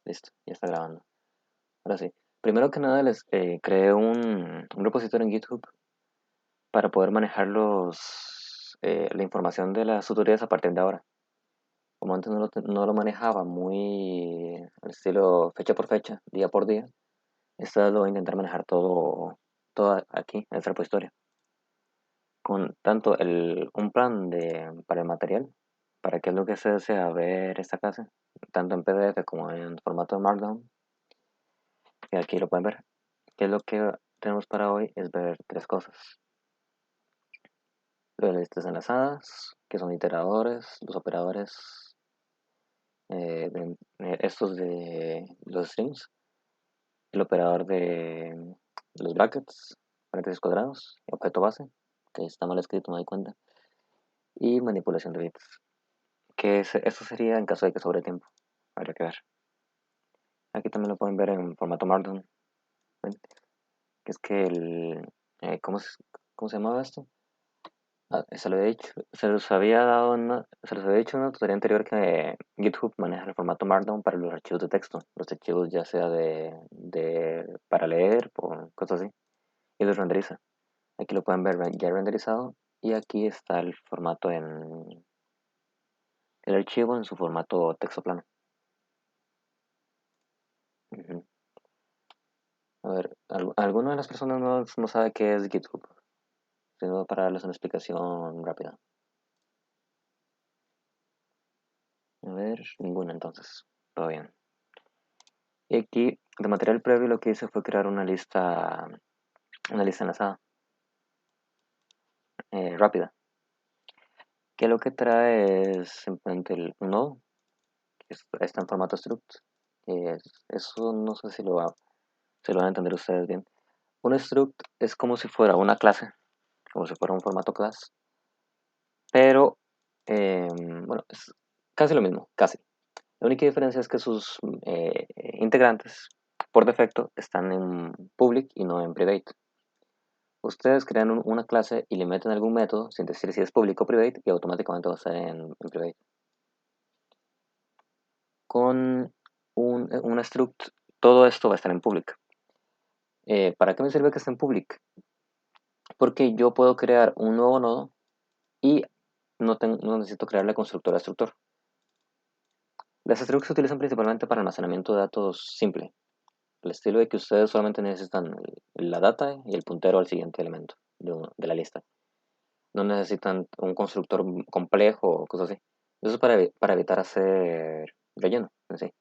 Listo, ya está grabando. Ahora sí. Primero que nada les creé un repositorio en GitHub para poder manejar la información de las tutorías a partir de ahora. Como antes no lo manejaba muy al estilo fecha por fecha, día por día, esta vez lo voy a intentar manejar todo aquí, en este repositorio. Con tanto un plan para el material, para qué es lo que se desea ver esta clase, tanto en PDF como en formato de Markdown, y aquí lo pueden ver. ¿Qué es lo que tenemos para hoy? Es ver tres cosas. Las listas enlazadas, que son iteradores, los operadores, estos de los strings, el operador de los brackets, paréntesis cuadrados, objeto base, que está mal escrito, me doy cuenta, y manipulación de bits. Esto sería en caso de que sobre tiempo, habría que ver. Aquí también lo pueden ver en formato Markdown, ¿ven? Que es que ¿cómo se llamaba esto? Se lo había dicho, se los había dicho en una tutoría anterior que GitHub maneja el formato Markdown para los archivos de texto, los archivos ya sea para leer, por cosas así, y los renderiza. Aquí lo pueden ver ya renderizado y aquí está el archivo en su formato texto plano. Ujú. A ver, ¿alguna de las personas no sabe qué es GitHub? Sino para darles una explicación rápida. A ver, ninguna entonces. Todo bien. Y aquí, de material previo, lo que hice fue crear una lista enlazada, rápida, que lo que trae es simplemente un nodo, que está en formato struct. Eso no sé si lo van a entender ustedes bien. Un struct es como si fuera una clase, como si fuera un formato class, pero, bueno, es casi lo mismo, casi. La única diferencia es que sus integrantes, por defecto, están en public y no en private. Ustedes crean una clase y le meten algún método sin decir si es público o private y automáticamente va a estar en private. Con un struct, todo esto va a estar en public. ¿Para qué me sirve que esté en public? Porque yo puedo crear un nuevo nodo y no necesito crearle constructor a structor. Las structs se utilizan principalmente para almacenamiento de datos simple, el estilo de que ustedes solamente necesitan la data y el puntero al siguiente elemento de la lista. No necesitan un constructor complejo o cosas así. Eso es para evitar hacer relleno en sí.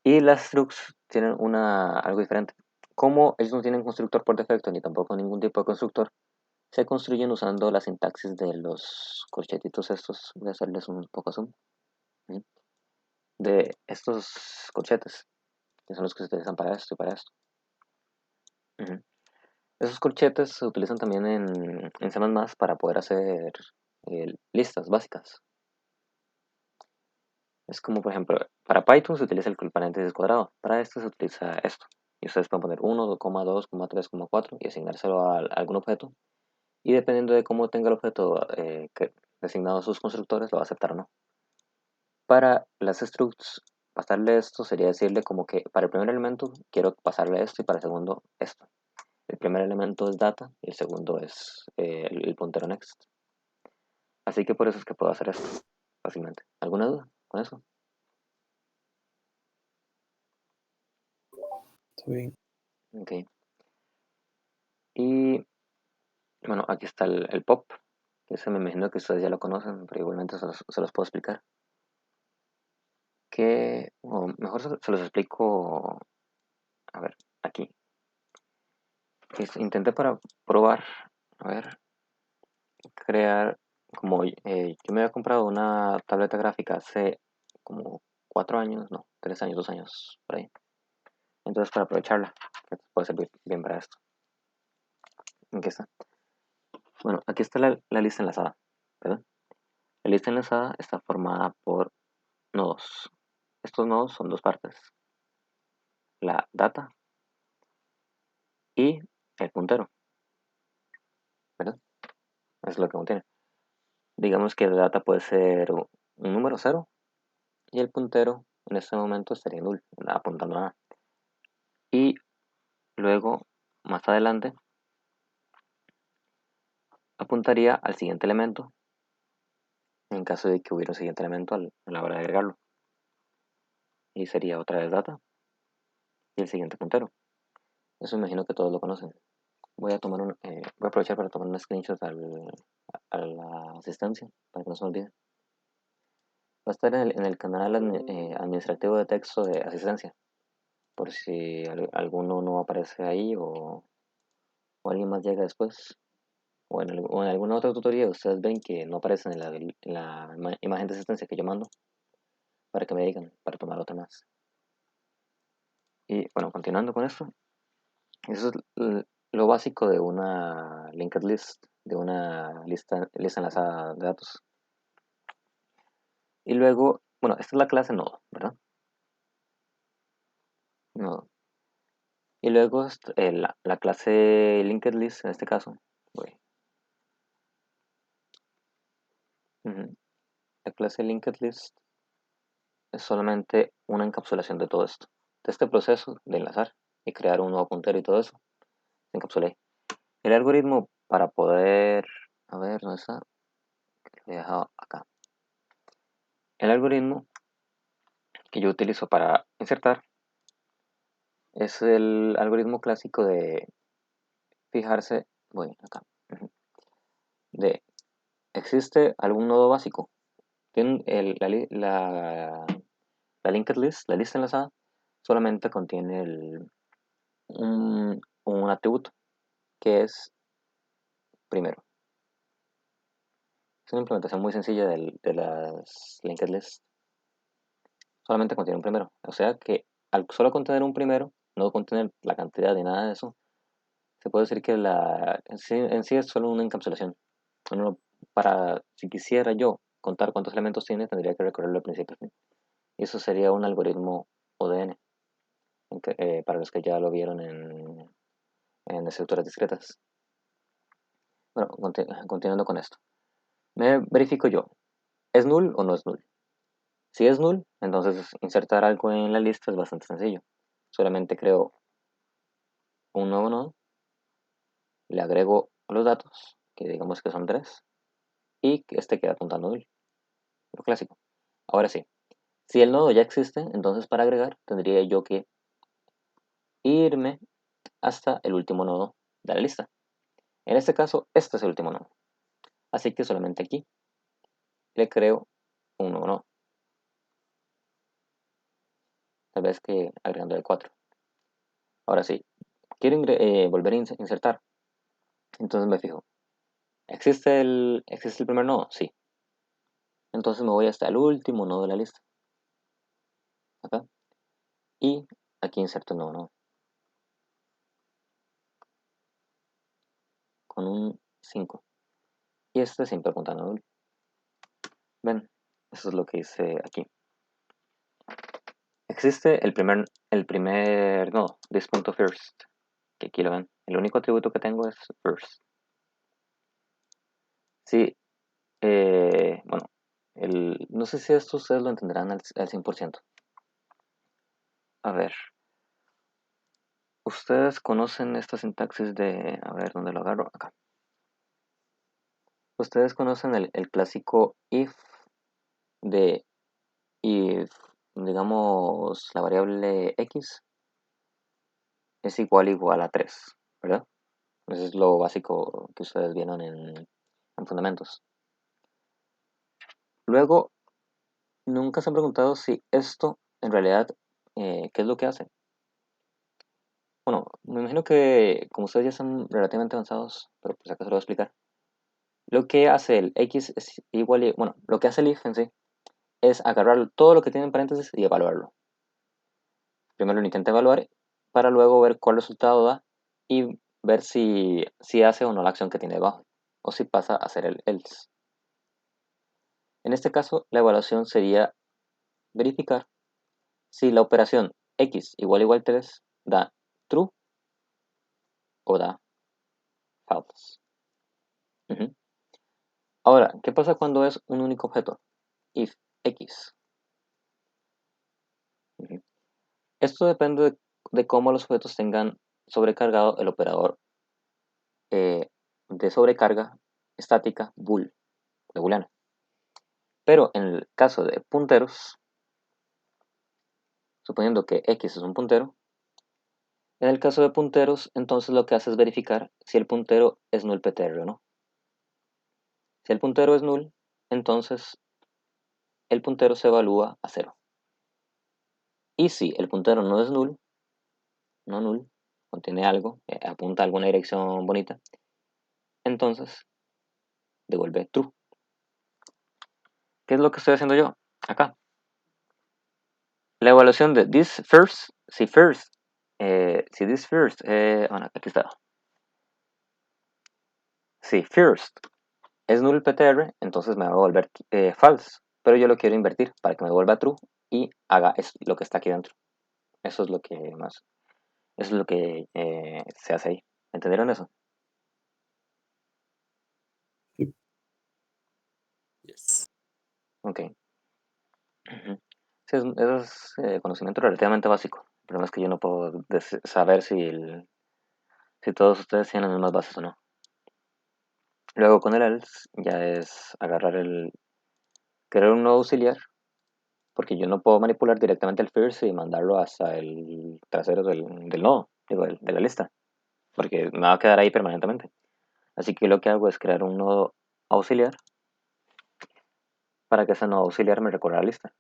Y las structs tienen algo diferente. Como ellos no tienen constructor por defecto ni tampoco ningún tipo de constructor, se construyen usando la sintaxis de los corchetitos estos. Voy a hacerles un poco zoom. ¿Sí? De estos corchetes, que son los que se utilizan para esto y para esto. Ujú. Esos corchetes se utilizan también en C++ para poder hacer listas básicas. Es como, por ejemplo, para Python se utiliza el paréntesis cuadrado. Para esto se utiliza esto. Y ustedes pueden poner 1, 2, 3, 4 y asignárselo a algún objeto. Y dependiendo de cómo tenga el objeto designado a sus constructores, lo va a aceptar o no. Para las structs, pasarle esto sería decirle como que para el primer elemento quiero pasarle esto y para el segundo esto. El primer elemento es data y el segundo es el puntero next. Así que por eso es que puedo hacer esto fácilmente. ¿Alguna duda con eso? Está bien. Ok. Y bueno, aquí está el pop, que ese me imagino que ustedes ya lo conocen, pero igualmente se los puedo explicar. O mejor se los explico, a ver, aquí. Intenté para probar, a ver, crear, como yo me había comprado una tableta gráfica hace como 4 años, no, 3 años, 2 años, por ahí. Entonces para aprovecharla, que puede servir bien para esto. Aquí está. Bueno, aquí está la lista enlazada, ¿verdad? La lista enlazada está formada por nodos. Estos nodos son dos partes, la data y el puntero, ¿verdad? Eso es lo que contiene. Digamos que la data puede ser un número cero y el puntero en este momento estaría null, apuntando a nada. Y luego, más adelante, apuntaría al siguiente elemento, en caso de que hubiera un siguiente elemento a la hora de agregarlo. Y sería otra vez data y el siguiente puntero. Eso imagino que todos lo conocen. Voy a aprovechar para tomar un screenshot a la asistencia para que no se me olvide. Va a estar en el canal administrativo de texto de asistencia, por si alguno no aparece ahí o alguien más llega después. O en alguna otra tutoría ustedes ven que no aparecen en la imagen de asistencia que yo mando, para que me digan, para tomar otra más. Y bueno, continuando con esto, eso es lo básico de una linked list, de una lista enlazada de datos. Y luego, bueno, esta es la clase nodo, ¿verdad? Nodo. Y luego la clase linked list, en este caso, voy. La clase linked list es solamente una encapsulación de todo esto, de este proceso de enlazar y crear un nuevo puntero y todo eso. Se encapsula ahí. El algoritmo para poder, a ver, ¿dónde está? Lo he dejado acá. El algoritmo que yo utilizo para insertar es el algoritmo clásico de fijarse, voy acá, de existe algún nodo básico. Tiene la linked list, la lista enlazada, solamente contiene un atributo que es primero. Es una implementación muy sencilla de las linked lists. Solamente contiene un primero. O sea que al solo contener un primero, no contener la cantidad de nada de eso, se puede decir que en sí es solo una encapsulación. Si quisiera yo contar cuántos elementos tiene, tendría que recorrerlo al principio a fin. Y eso sería un algoritmo ODN, para los que ya lo vieron en estructuras discretas. Bueno, continuando con esto. Me verifico yo, ¿es null o no es null? Si es null, entonces insertar algo en la lista es bastante sencillo. Solamente creo un nuevo nodo, le agrego los datos, que digamos que son 3, y que este queda apuntando null, lo clásico. Ahora sí, si el nodo ya existe, entonces para agregar tendría yo que irme hasta el último nodo de la lista. En este caso, este es el último nodo. Así que solamente aquí le creo un nuevo nodo. Tal vez que agregando de 4. Ahora sí, quiero volver a insertar. Entonces me fijo. ¿Existe el primer nodo? Sí. Entonces me voy hasta el último nodo de la lista. Acá. Y aquí inserto el nuevo nodo. Con un 5. Y este siempre apuntando a null. Ven, eso es lo que hice aquí. Existe el primer nodo, this.first, que aquí lo ven. El único atributo que tengo es first. Sí, bueno, no sé si esto ustedes lo entenderán al 100%. A ver, ustedes conocen esta sintaxis a ver, ¿dónde lo agarro? Acá. Ustedes conocen el clásico if de if, digamos, la variable x es igual a 3, ¿verdad? Eso es lo básico que ustedes vieron en fundamentos. Luego, nunca se han preguntado si esto, en realidad, ¿qué es lo que hace? Bueno, me imagino que como ustedes ya están relativamente avanzados, pero pues acá se lo voy a explicar. Lo que hace el x es igual, bueno, lo que hace el if en sí es agarrar todo lo que tiene en paréntesis y evaluarlo. Primero lo intenta evaluar para luego ver cuál resultado da y ver si hace o no la acción que tiene debajo, o si pasa a hacer el else. En este caso, la evaluación sería verificar si la operación x igual 3 da true o da false. Ujú. Ahora, ¿qué pasa cuando es un único objeto? If x. Esto depende de cómo los objetos tengan sobrecargado el operador de sobrecarga estática bool, de booleano. Pero en el caso de punteros, suponiendo que x es un puntero, en el caso de punteros, entonces lo que hace es verificar si el puntero es null-ptr o no. Si el puntero es null, entonces el puntero se evalúa a 0. Y si el puntero no es null, no null, contiene algo, apunta a alguna dirección bonita, entonces devuelve true. ¿Qué es lo que estoy haciendo yo? Acá. La evaluación de this first, si first, si this first, bueno, aquí está. Si first es null ptr, entonces me va a volver false, pero yo lo quiero invertir para que me vuelva true y haga lo que está aquí dentro. Eso es lo que más, eso es lo que se hace ahí. ¿Entendieron eso? Sí. Yes. Ok. Sí, eso es conocimiento relativamente básico. El problema es que yo no puedo saber si todos ustedes tienen las mismas bases o no. Luego con el else ya es agarrar crear un nuevo auxiliar, porque yo no puedo manipular directamente el first y mandarlo hasta el trasero del nodo, digo, de la lista, porque me va a quedar ahí permanentemente. Así que lo que hago es crear un nodo auxiliar para que ese nodo auxiliar me recorra la lista.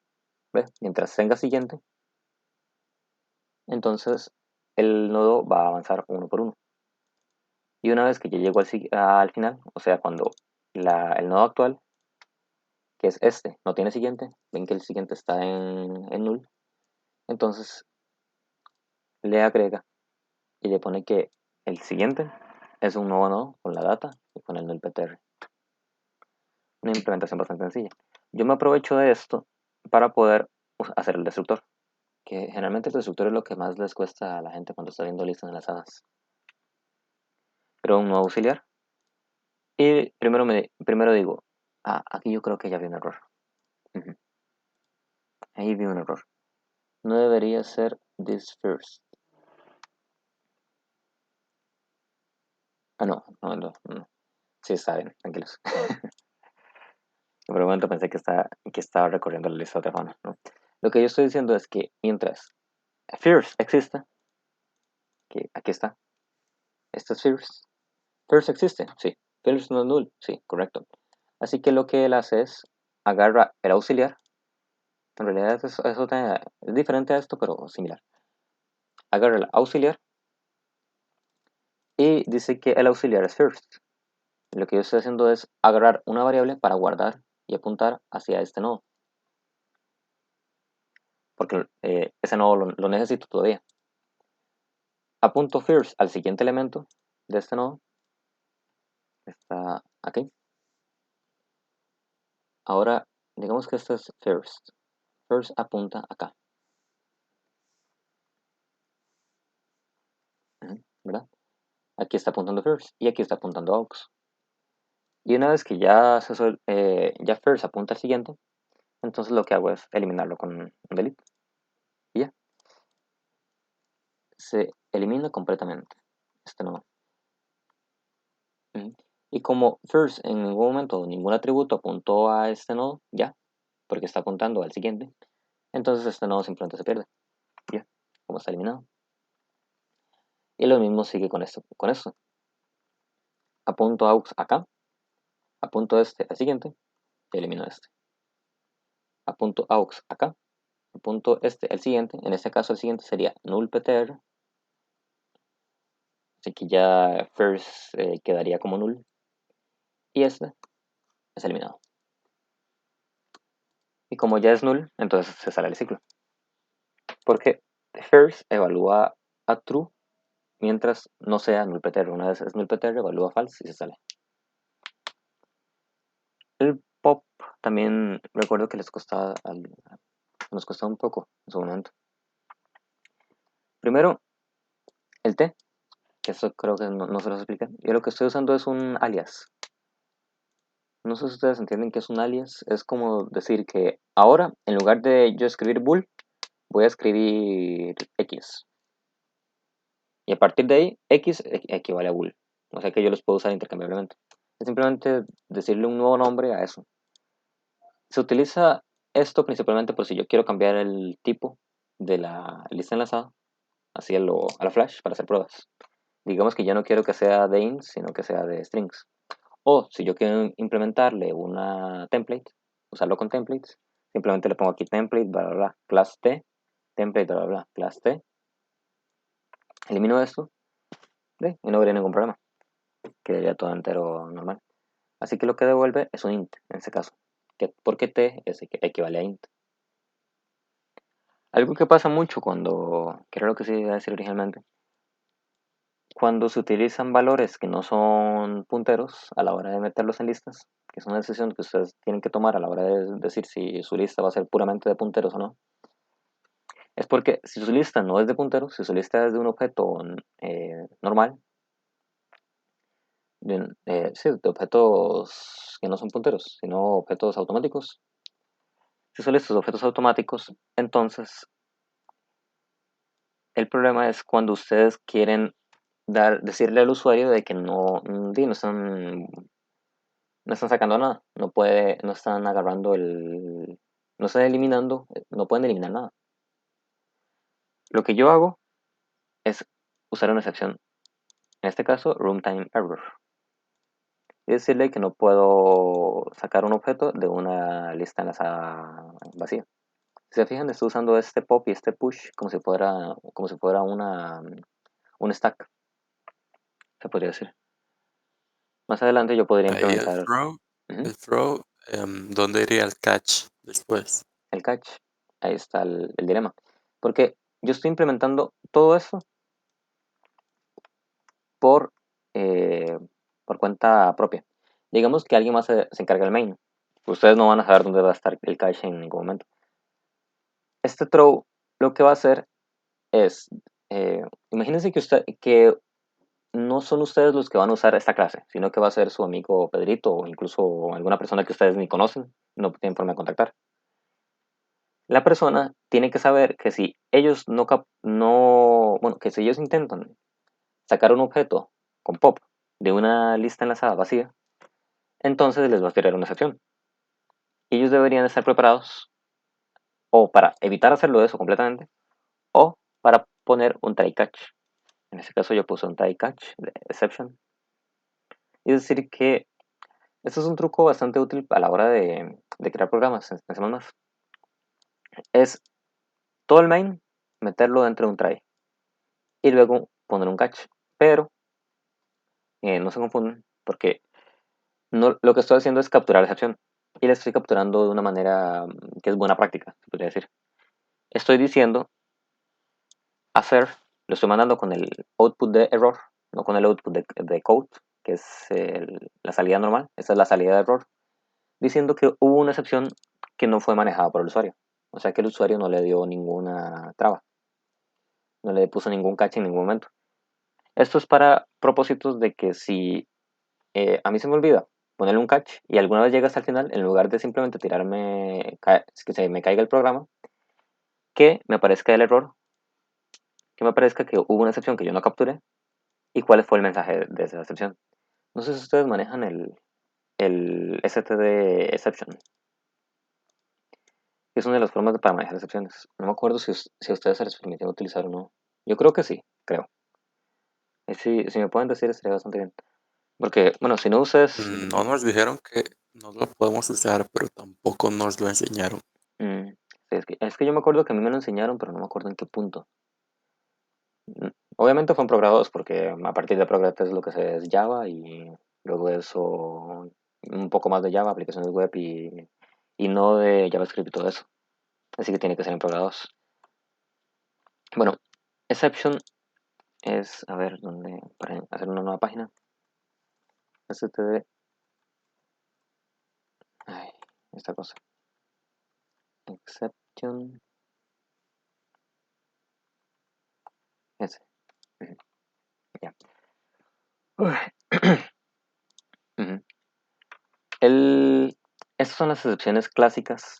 ¿Ve? Mientras tenga siguiente, entonces el nodo va a avanzar uno por uno. Y una vez que ya llego al final, o sea, cuando el nodo actual, que es este, no tiene siguiente, ven que el siguiente está en null, entonces le agrega y le pone que el siguiente es un nuevo nodo con la data y con el null ptr. Una implementación bastante sencilla. Yo me aprovecho de esto para poder hacer el destructor, que generalmente el destructor es lo que más les cuesta a la gente cuando está viendo listas enlazadas. Pero un nuevo auxiliar y primero digo, aquí yo creo que ya vi un error. Ujú. Ahí vi un error. No debería ser this first. No. Sí, está bien, tranquilos. Por un momento pensé que estaba recorriendo la lista de otra forma, ¿no? Lo que yo estoy diciendo es que mientras first exista, que aquí está, esto es first. First existe, sí. First no es null, sí, correcto. Así que lo que él hace es agarra el auxiliar. En realidad eso es diferente a esto, pero similar. Agarra el auxiliar y dice que el auxiliar es first. Lo que yo estoy haciendo es agarrar una variable para guardar y apuntar hacia este nodo. Porque ese nodo lo necesito todavía. Apunto first al siguiente elemento de este nodo. Está aquí. Ahora, digamos que esto es first. First apunta acá. ¿Verdad? Aquí está apuntando first y aquí está apuntando aux. Y una vez que ya first apunta al siguiente, entonces lo que hago es eliminarlo con un delete. Y ya. Se elimina completamente este nodo. Y como first en ningún momento ningún atributo apuntó a este nodo, ya, porque está apuntando al siguiente, entonces este nodo simplemente se pierde. Ya, como está eliminado. Y lo mismo sigue con esto. Apunto aux acá, apunto este al siguiente y elimino este. Apunto aux acá, apunto este al siguiente, en este caso el siguiente sería null ptr, así que ya first quedaría como null y este es eliminado. Y como ya es null, entonces se sale el ciclo. Porque first evalúa a true mientras no sea null ptr. Una vez es null ptr, evalúa false y se sale. El pop también recuerdo que nos costaba un poco en su momento. Primero, el t, que eso creo que no se los expliqué. Yo lo que estoy usando es un alias. No sé si ustedes entienden qué es un alias. Es como decir que ahora, en lugar de yo escribir bool, voy a escribir X. Y a partir de ahí, X equivale a bool. O sea que yo los puedo usar intercambiablemente. Es simplemente decirle un nuevo nombre a eso. Se utiliza esto principalmente por si yo quiero cambiar el tipo de la lista enlazada, así a la flash, para hacer pruebas. Digamos que ya no quiero que sea de int, sino que sea de strings. O si yo quiero implementarle una template, usarlo con templates, simplemente le pongo aquí template, bla, bla, bla, class T, template, bla, bla, bla, class T. Elimino esto y no habría ningún problema. Quedaría todo entero normal. Así que lo que devuelve es un int, en ese caso. Porque T equivale a int. Algo que pasa mucho que era lo que se iba a decir originalmente, cuando se utilizan valores que no son punteros a la hora de meterlos en listas, que es una decisión que ustedes tienen que tomar a la hora de decir si su lista va a ser puramente de punteros o no, es porque si su lista no es de punteros, si su lista es de un objeto normal, sí, de objetos que no son punteros, sino objetos automáticos, si son listas de objetos automáticos, entonces el problema es cuando ustedes quieren decirle al usuario de que no están sacando nada, no están agarrando no están eliminando, no pueden eliminar nada. Lo que yo hago es usar una excepción, en este caso, runtime error, y decirle que no puedo sacar un objeto de una lista enlazada vacía. Si se fijan, estoy usando este pop y este push como si fuera un stack, se podría decir. Más adelante yo podría Ahí implementar ujú, el throw, ¿dónde iría el catch después? el catch. Ahí está el dilema. Porque yo estoy implementando todo eso por, eh, por cuenta propia. Digamos que alguien más se encarga del main. Ustedes no van a saber dónde va a estar el cache en ningún momento. Este throw lo que va a hacer es, imagínense que no son ustedes los que van a usar esta clase, sino que va a ser su amigo Pedrito o incluso alguna persona que ustedes ni conocen, no tienen forma de contactar. La persona tiene que saber que si ellos bueno, que si ellos intentan sacar un objeto con pop de una lista enlazada vacía, entonces les va a tirar una excepción. Y ellos deberían estar preparados o para evitar hacerlo de eso completamente o para poner un try catch. En este caso yo puse un try catch de exception. Y es decir que esto es un truco bastante útil a la hora de crear programas en C++. Es todo el main, meterlo dentro de un try y luego poner un catch. Pero no se confunden porque lo que estoy haciendo es capturar la excepción y la estoy capturando de una manera que es buena práctica, se podría decir. Estoy diciendo hacer, lo estoy mandando con el output de error, no con el output de code, que es la salida normal, esa es la salida de error, diciendo que hubo una excepción que no fue manejada por el usuario. O sea que el usuario no le dio ninguna traba, no le puso ningún cache en ningún momento. Esto es para propósitos de que si a mí se me olvida ponerle un catch y alguna vez llega hasta el final, en lugar de simplemente que se me caiga el programa, que me aparezca el error, que me aparezca que hubo una excepción que yo no capturé y cuál fue el mensaje de esa excepción. No sé si ustedes manejan el std exception, que es una de las formas para manejar excepciones. No me acuerdo si a ustedes se les permitió utilizar o no. Yo creo que sí, creo. Si me pueden decir, estaría bastante bien. Porque, bueno, si no ustedes... No nos dijeron que no lo podemos usar, pero tampoco nos lo enseñaron. sí, es que yo me acuerdo que a mí me lo enseñaron, pero no me acuerdo en qué punto. Obviamente fue en Programa 2, porque a partir de Programa 3 lo que se es Java y luego de eso un poco más de Java, aplicaciones web y no de JavaScript y todo eso. Así que tiene que ser en Programa 2. Bueno, exception es, a ver, ¿dónde? Para hacer una nueva página. std, ay, esta cosa. Exception, ese. Ujú, ya. Ujú. Estas son las excepciones clásicas,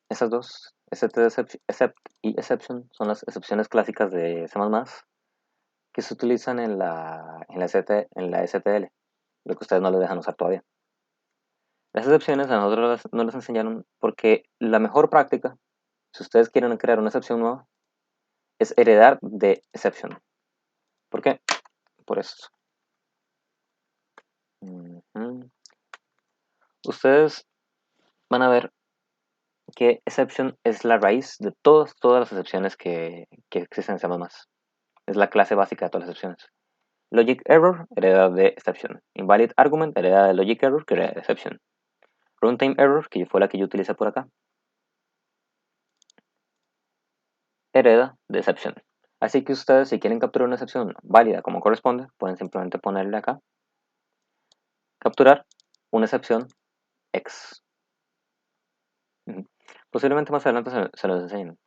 esas dos. except y exception son las excepciones clásicas de C++ que se utilizan en la STL, lo que ustedes no les dejan usar todavía. Las excepciones a nosotros no las enseñaron porque la mejor práctica, si ustedes quieren crear una excepción nueva, es heredar de exception. ¿Por qué? Por esto. Ustedes van a ver que exception es la raíz de todas las excepciones que existen en C++. Es la clase básica de todas las excepciones. Logic error hereda de exception. Invalid argument hereda de logic error que hereda de exception. Runtime error, que fue la que yo utilicé por acá, hereda de exception. Así que ustedes, si quieren capturar una excepción válida como corresponde, pueden simplemente ponerle acá capturar una excepción X. Posiblemente más adelante se los enseñen.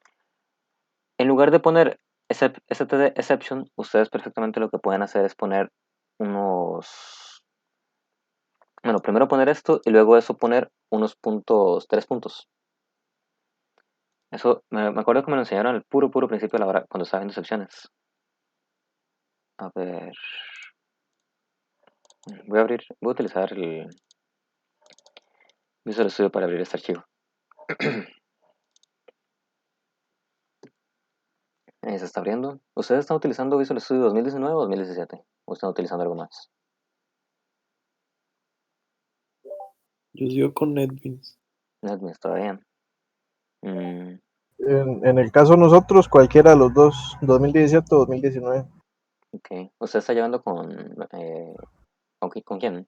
En lugar de poner std exception, ustedes perfectamente lo que pueden hacer es poner unos... Bueno, primero poner esto y luego eso poner unos puntos, 3 puntos. Eso me acuerdo que me lo enseñaron al puro principio de la hora cuando estaba viendo excepciones. A ver... voy a utilizar el Visual Studio para abrir este archivo. Ahí se está abriendo. ¿Ustedes están utilizando Visual Studio 2019 o 2017? ¿O están utilizando algo más? Yo sigo con NetBeans. NetBeans todavía. En el caso de nosotros, cualquiera de los dos, 2017 o 2019. Ok. ¿Usted está llevando con quién?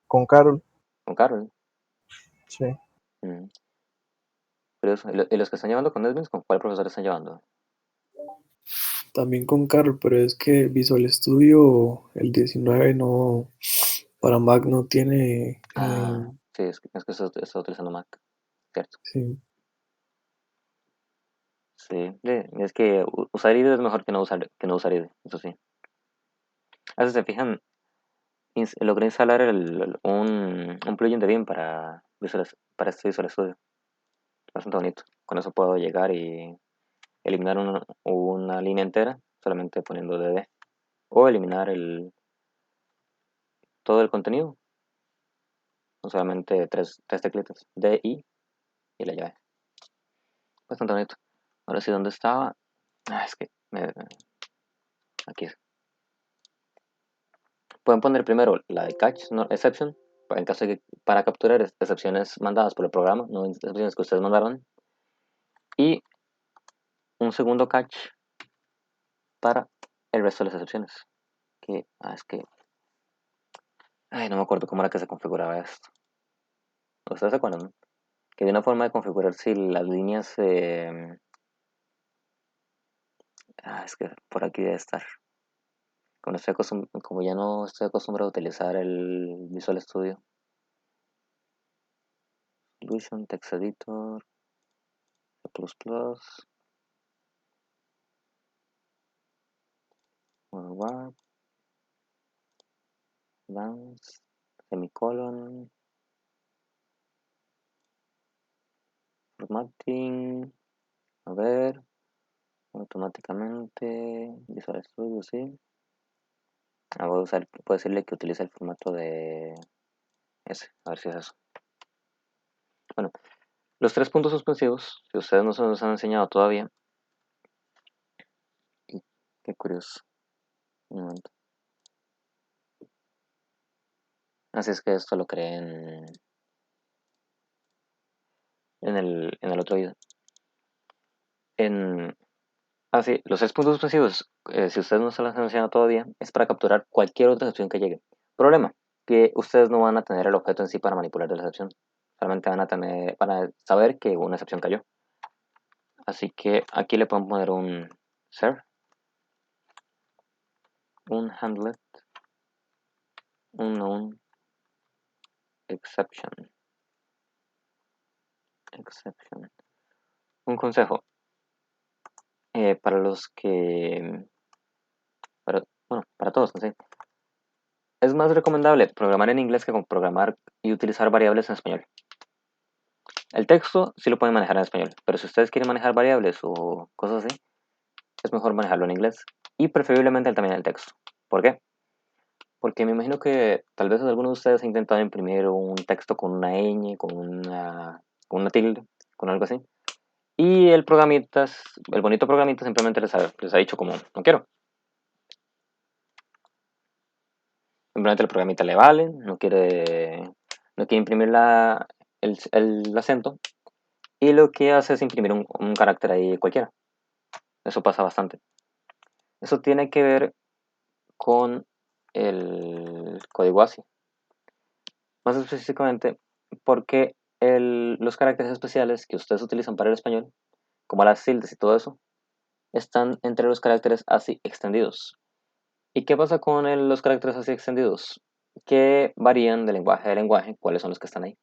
Con Carol, Con Carol. sí. Curioso. ¿Y los que están llevando con NetBeans, con cuál profesor están llevando? También con Carol, pero es que Visual Studio, el 19 no, para Mac no tiene, Sí, es que está utilizando Mac, ¿cierto? sí. Sí, es que usar IDE es mejor que no usar IDE, eso sí. Si se fijan, logré instalar un plugin de Vim para este Visual Studio. Bastante bonito. Con eso puedo llegar y eliminar una línea entera solamente poniendo dd. O eliminar todo el contenido con solamente tres tecletas. D, I y la llave. Bastante bonito. Ahora sí, ¿dónde estaba? Es que aquí. Pueden poner primero la de catch, no exception, en caso de para capturar excepciones mandadas por el programa, no excepciones que ustedes mandaron. Y un segundo catch para el resto de las excepciones. Es que, no me acuerdo cómo era que se configuraba esto. ¿Ustedes se acuerdan? Que había una forma de configurar si las líneas, es que por aquí debe estar. Como ya no estoy acostumbrado a utilizar el Visual Studio. Solution, Text Editor, C++, Word, Advanced, semicolon, formatting, a ver, automáticamente, Visual Studio, sí. Puedo decirle que utilice el formato de ese, a ver si es eso. Bueno, los 3 puntos suspensivos, si ustedes no se los han enseñado todavía, qué curioso, un momento. Así es que esto lo creé en el otro video. Sí, los 6 puntos suspensivos, si ustedes no se los han enseñado todavía, es para capturar cualquier otra excepción que llegue. Problema, que ustedes no van a tener el objeto en sí para manipular la excepción. Solamente van a saber que una excepción cayó. Así que aquí le podemos poner un ser, un handlet, un known exception. Un consejo para los que, para todos, no sé. Es más recomendable programar en inglés que programar y utilizar variables en español. El texto sí lo pueden manejar en español, pero si ustedes quieren manejar variables o cosas así, es mejor manejarlo en inglés. Y preferiblemente también el texto. ¿Por qué? Porque me imagino que tal vez alguno de ustedes ha intentado imprimir un texto con una ñ, con una tilde, con algo así. Y el bonito programita simplemente les ha dicho como, no quiero. Simplemente el programita le vale, no quiere imprimir el acento. Y lo que hace es imprimir un carácter ahí cualquiera. Eso pasa bastante. Eso tiene que ver con el código ASCII. Más específicamente porque los caracteres especiales que ustedes utilizan para el español, como las tildes y todo eso, están entre los caracteres ASCII extendidos. ¿Y qué pasa con los caracteres ASCII extendidos? Que varían de lenguaje a lenguaje, cuáles son los que están ahí.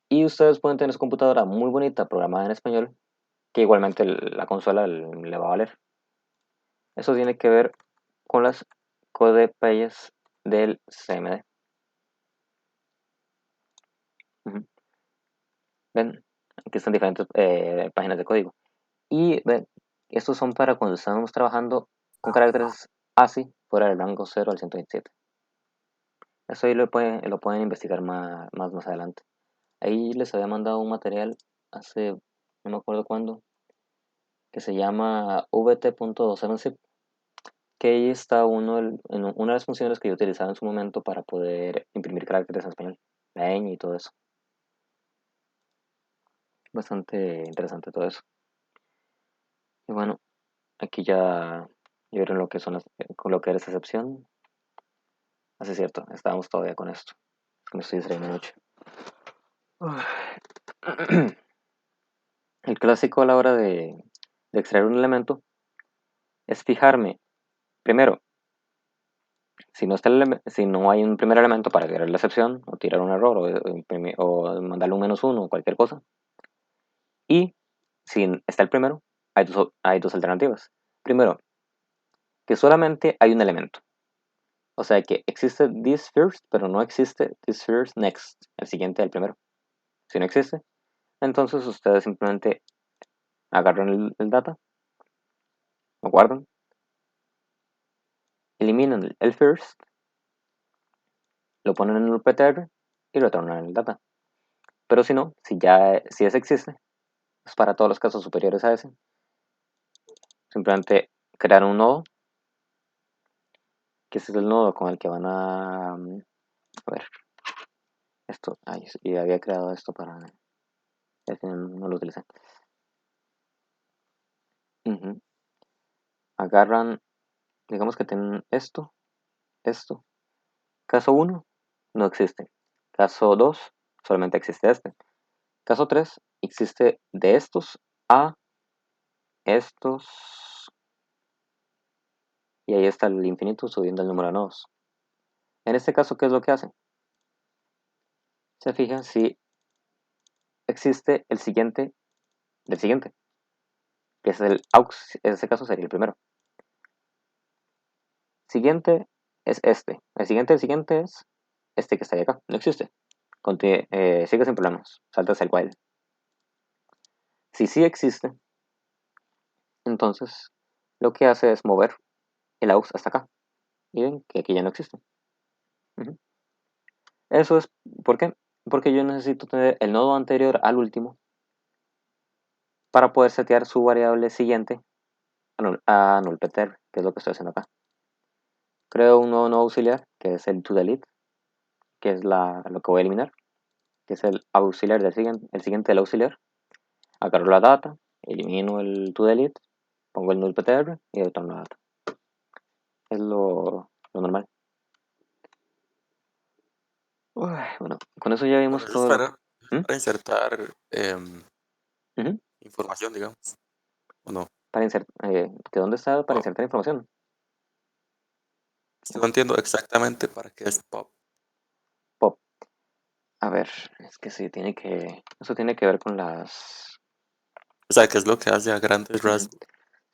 Y ustedes pueden tener su computadora muy bonita, programada en español, que igualmente la consola le va a valer. Eso tiene que ver con las codepeyas del CMD. Ujú. Ven, aquí están diferentes páginas de código. Y ven, estos son para cuando estamos trabajando con caracteres ASCII fuera del rango 0 al 127. Eso ahí lo pueden investigar más adelante. Ahí les había mandado un material hace, no me acuerdo cuándo, que se llama vt.7zip, que ahí está una de las funciones que yo utilizaba en su momento para poder imprimir caracteres en español, la ñ y todo eso. Bastante interesante todo eso. Y bueno, aquí ya vieron lo que con lo que era esa excepción. Así es cierto, estábamos todavía con esto. Es que me estoy distrayendo mucho. El clásico a la hora de extraer un elemento es fijarme, primero, si no hay un primer elemento para crear la excepción, o tirar un error, o mandarle un -1 o cualquier cosa. Y si está el primero, hay dos alternativas. Primero, que solamente hay un elemento. O sea que existe this first, pero no existe this first next, el siguiente del primero. Si no existe, entonces ustedes simplemente agarran el data, lo guardan, eliminan el first, lo ponen en el ptr y retornan el data. Pero si no, si ese existe, es para todos los casos superiores a ese. Simplemente crear un nodo, que ese es el nodo con el que van a ver, esto, y había creado esto para, ya que no lo utilicé. Ujú. Agarran, digamos que tienen esto. Caso 1, no existe. Caso 2, solamente existe este. Caso 3, existe de estos a estos. Y ahí está el infinito subiendo el número de nodos. En este caso, ¿qué es lo que hace? Se fijan si existe el siguiente del siguiente, que es el aux, en este caso sería el primero. Siguiente es este. El siguiente del siguiente es este que está ahí acá. No existe. Sigue sin problemas. Saltas el while. Si sí existe, entonces lo que hace es mover el aux hasta acá. Y ven que aquí ya no existe. Ujú. Eso es, ¿por qué? Porque yo necesito tener el nodo anterior al último para poder setear su variable siguiente a nullPtr, que es lo que estoy haciendo acá. Creo un nuevo nodo auxiliar, que es el toDelete, que es lo que voy a eliminar, que es el auxiliar el siguiente del auxiliar. Agarro la data, elimino el toDelete, pongo el nullPtr y retorno la data. Es lo normal. Bueno, con eso ya Bueno, vimos eso es todo lo. ¿Mm? para insertar Ujú. información, digamos. ¿O no? Para insertar, ¿que dónde está para Oh, insertar información? es que no entiendo exactamente para qué es pop. Pop. A ver, es que eso tiene que ver con las. O sea, qué es lo que hace a grandes Ujú. rasgos.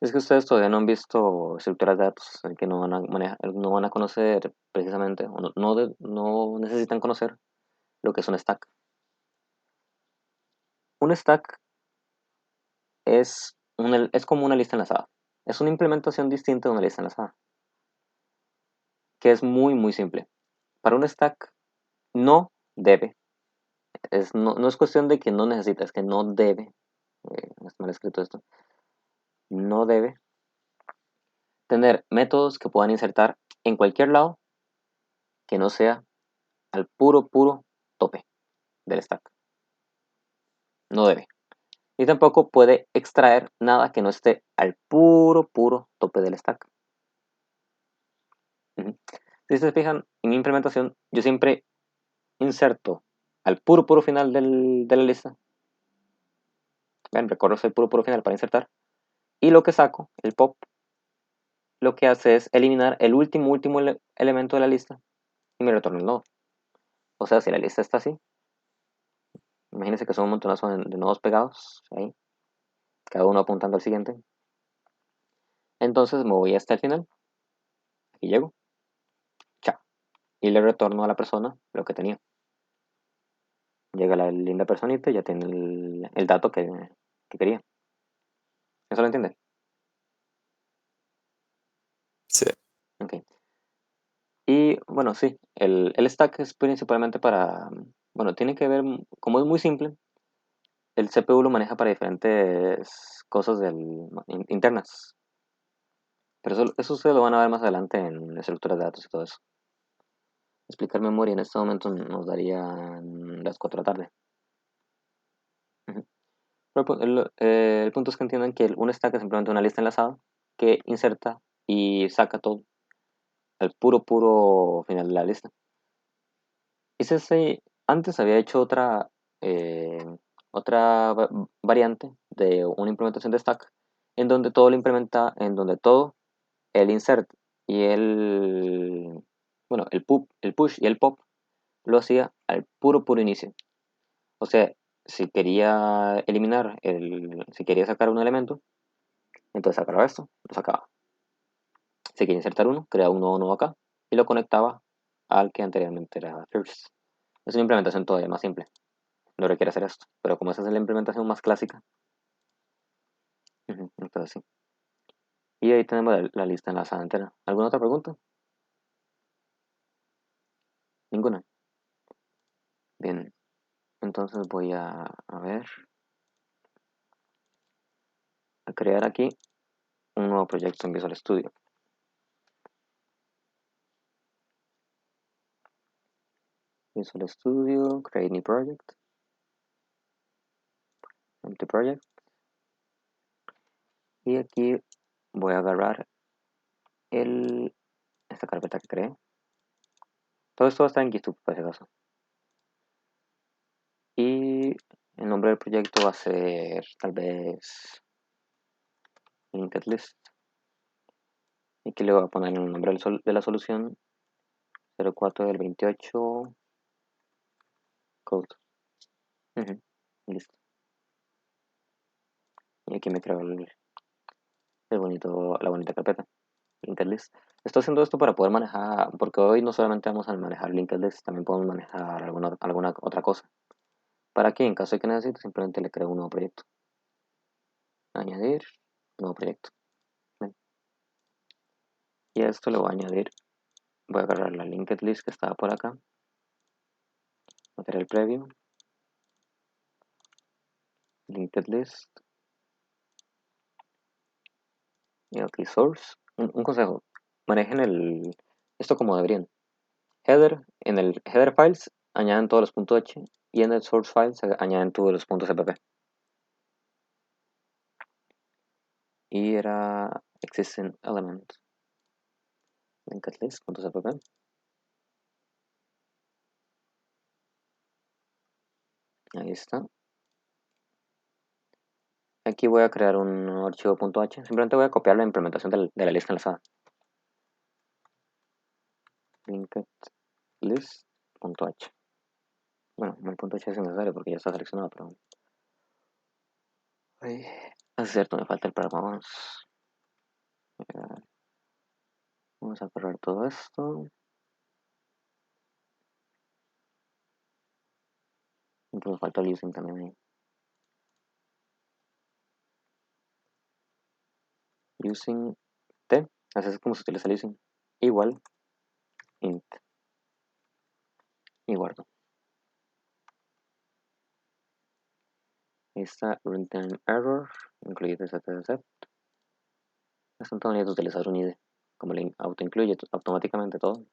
Es que ustedes todavía no han visto estructuras de datos, así que no van a manejar, no van a conocer precisamente, o no necesitan conocer lo que es un stack. un stack es como una lista enlazada. Es una implementación distinta de una lista enlazada, que es muy, muy simple. Para un stack no debe, no es cuestión de que no necesita, es que no debe, está mal escrito esto, no debe tener métodos que puedan insertar en cualquier lado que no sea al puro tope del stack. No debe. Y tampoco puede extraer nada que no esté al puro tope del stack. Si se fijan, en mi implementación yo siempre inserto al puro final de la lista. Ven, recorro el puro final para insertar. Y lo que saco, el pop, lo que hace es eliminar el último elemento de la lista y me retorna el nodo. O sea, si la lista está así, imagínense que son un montonazo de nodos pegados, ahí, cada uno apuntando al siguiente. Entonces me voy hasta el final, aquí llego, chao, y le retorno a la persona lo que tenía. Llega la linda personita y ya tiene el dato que quería. ¿Eso lo entiende? Sí. Ok. Y bueno, sí, el stack es principalmente para, bueno, tiene que ver, como es muy simple, el CPU lo maneja para diferentes cosas internas. Pero eso ustedes lo van a ver más adelante en estructuras de datos y todo eso. Explicar memoria en este momento nos daría las 4 de la tarde. Pero el punto es que entiendan que un stack es simplemente una lista enlazada que inserta y saca todo al puro final de la lista. Antes había hecho eh, otra variante de una implementación de stack en donde todo lo implementa, en donde todo, el insert y bueno, el push y el pop lo hacía al puro inicio. O sea, si quería si quería sacar un elemento, entonces sacaba esto, lo sacaba. Si quería insertar uno, creaba un nuevo nodo acá y lo conectaba al que anteriormente era first. Es una implementación todavía más simple. No requiere hacer esto, pero como esa es la implementación más clásica, entonces sí. Y ahí tenemos la lista enlazada entera. ¿Alguna otra pregunta? Ninguna. Bien, entonces voy a ver, a crear aquí un nuevo proyecto en Visual Studio. Visual Studio, create new project, empty project. Y aquí voy a agarrar esta carpeta que creé. Todo esto va a estar en GitHub, por si acaso. Y el nombre del proyecto va a ser tal vez linked list. Y aquí le voy a poner el nombre de la solución 04 del 28 code. Listo. Y aquí me creo la bonita carpeta. Linked list. Estoy haciendo esto para poder manejar, porque hoy no solamente vamos a manejar linked list, también podemos manejar alguna otra cosa. Para que en caso de que necesite, simplemente le creo un nuevo proyecto. Añadir, nuevo proyecto. Bien. Y a esto le voy a añadir, voy a agarrar la linked list que estaba por acá, material previo, linked list, y aquí source. Un consejo, manejen esto como deberían. Header, en el header files añaden todos los .h y en el source files añaden todos los .cpp. Y era existing element. Linked list.cpp. Ahí está. Aquí voy a crear un archivo .h. Simplemente voy a copiar la implementación de la lista enlazada. Linked list.h. Bueno, no el .h es necesario porque ya está seleccionado, pero... Ay, es cierto, me falta el performance. Vamos a correr todo esto. Entonces falta el using también ahí. using t, así es como se utiliza el using, igual int, y guardo. Ahí está return error, incluye set. Es tan bonito utilizar un IDE, como le autoincluye automáticamente todo.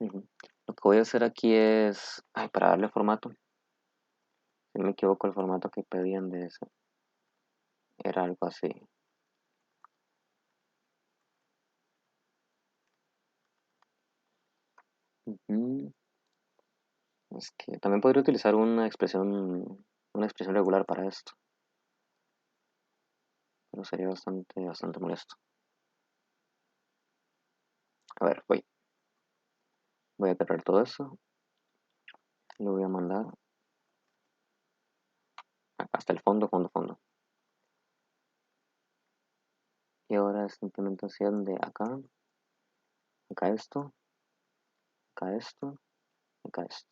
Lo que voy a hacer aquí es, para darle formato, si no me equivoco, el formato que pedían de eso era algo así. Es que también podría utilizar una expresión regular para esto, pero sería bastante molesto. A ver, voy a cargar todo eso, lo voy a mandar hasta el fondo. Y ahora es implementación de acá esto, acá esto, acá esto.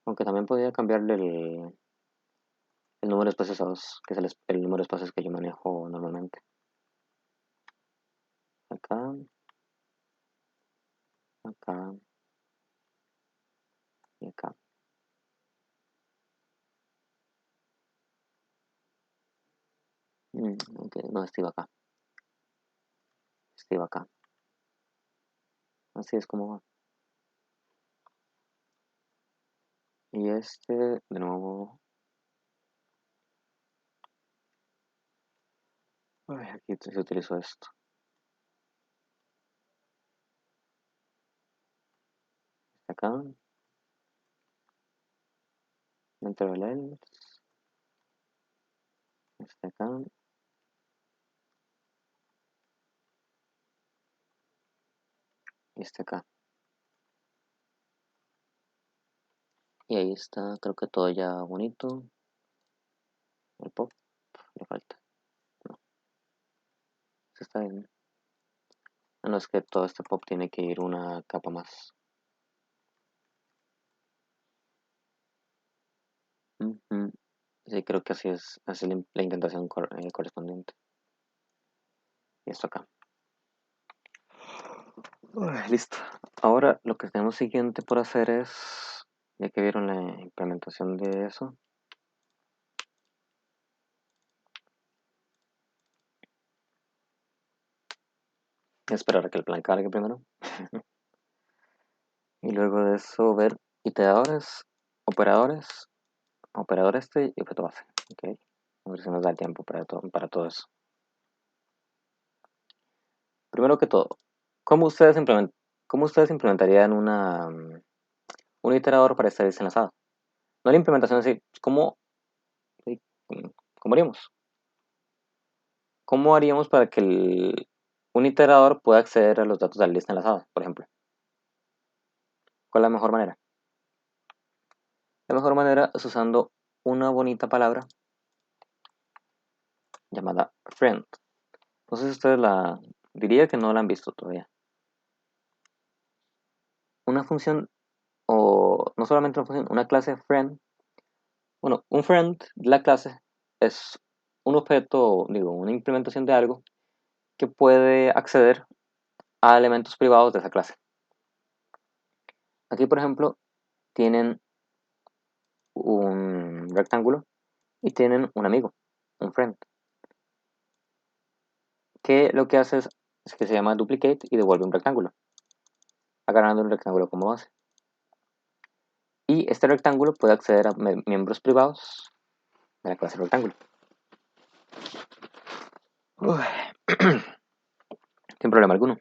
Aunque también podría cambiarle el número de espacios a 2, que es el número de espacios que yo manejo normalmente. Acá, acá y acá. Ok, no, este iba acá. Este iba acá. Así es como va. Y este, de nuevo. Aquí se utilizó esto. Acá. Interval else. Este acá. Y este acá. Y ahí está, creo que todo ya bonito. El pop, le falta. No, eso está bien. No es que todo este pop tiene que ir una capa más. Sí, creo que así es la indentación correspondiente. Y esto acá. Listo. Ahora lo que tenemos siguiente por hacer es, ya que vieron la implementación de eso, esperar a que el plan cargue primero. Y luego de eso ver iteradores, operador este y objeto base. Ok. A ver si nos da el tiempo para todo eso. Primero que todo, ¿cómo ustedes implementarían un iterador para esta lista enlazada? No la implementación así, sí, ¿cómo haríamos? ¿Cómo haríamos para que un iterador pueda acceder a los datos de la lista enlazada, por ejemplo? ¿Cuál es la mejor manera? La mejor manera es usando una bonita palabra llamada friend. Entonces ustedes diría que no la han visto todavía. Una función, o no solamente una función, una clase friend. Bueno, un friend de la clase es un objeto, una implementación de algo que puede acceder a elementos privados de esa clase. Aquí, por ejemplo, tienen un rectángulo y tienen un amigo, un friend, que lo que hace es que se llama duplicate y devuelve un rectángulo, agarrando un rectángulo como base. Y este rectángulo puede acceder a miembros privados de la clase rectángulo. Sin problema alguno.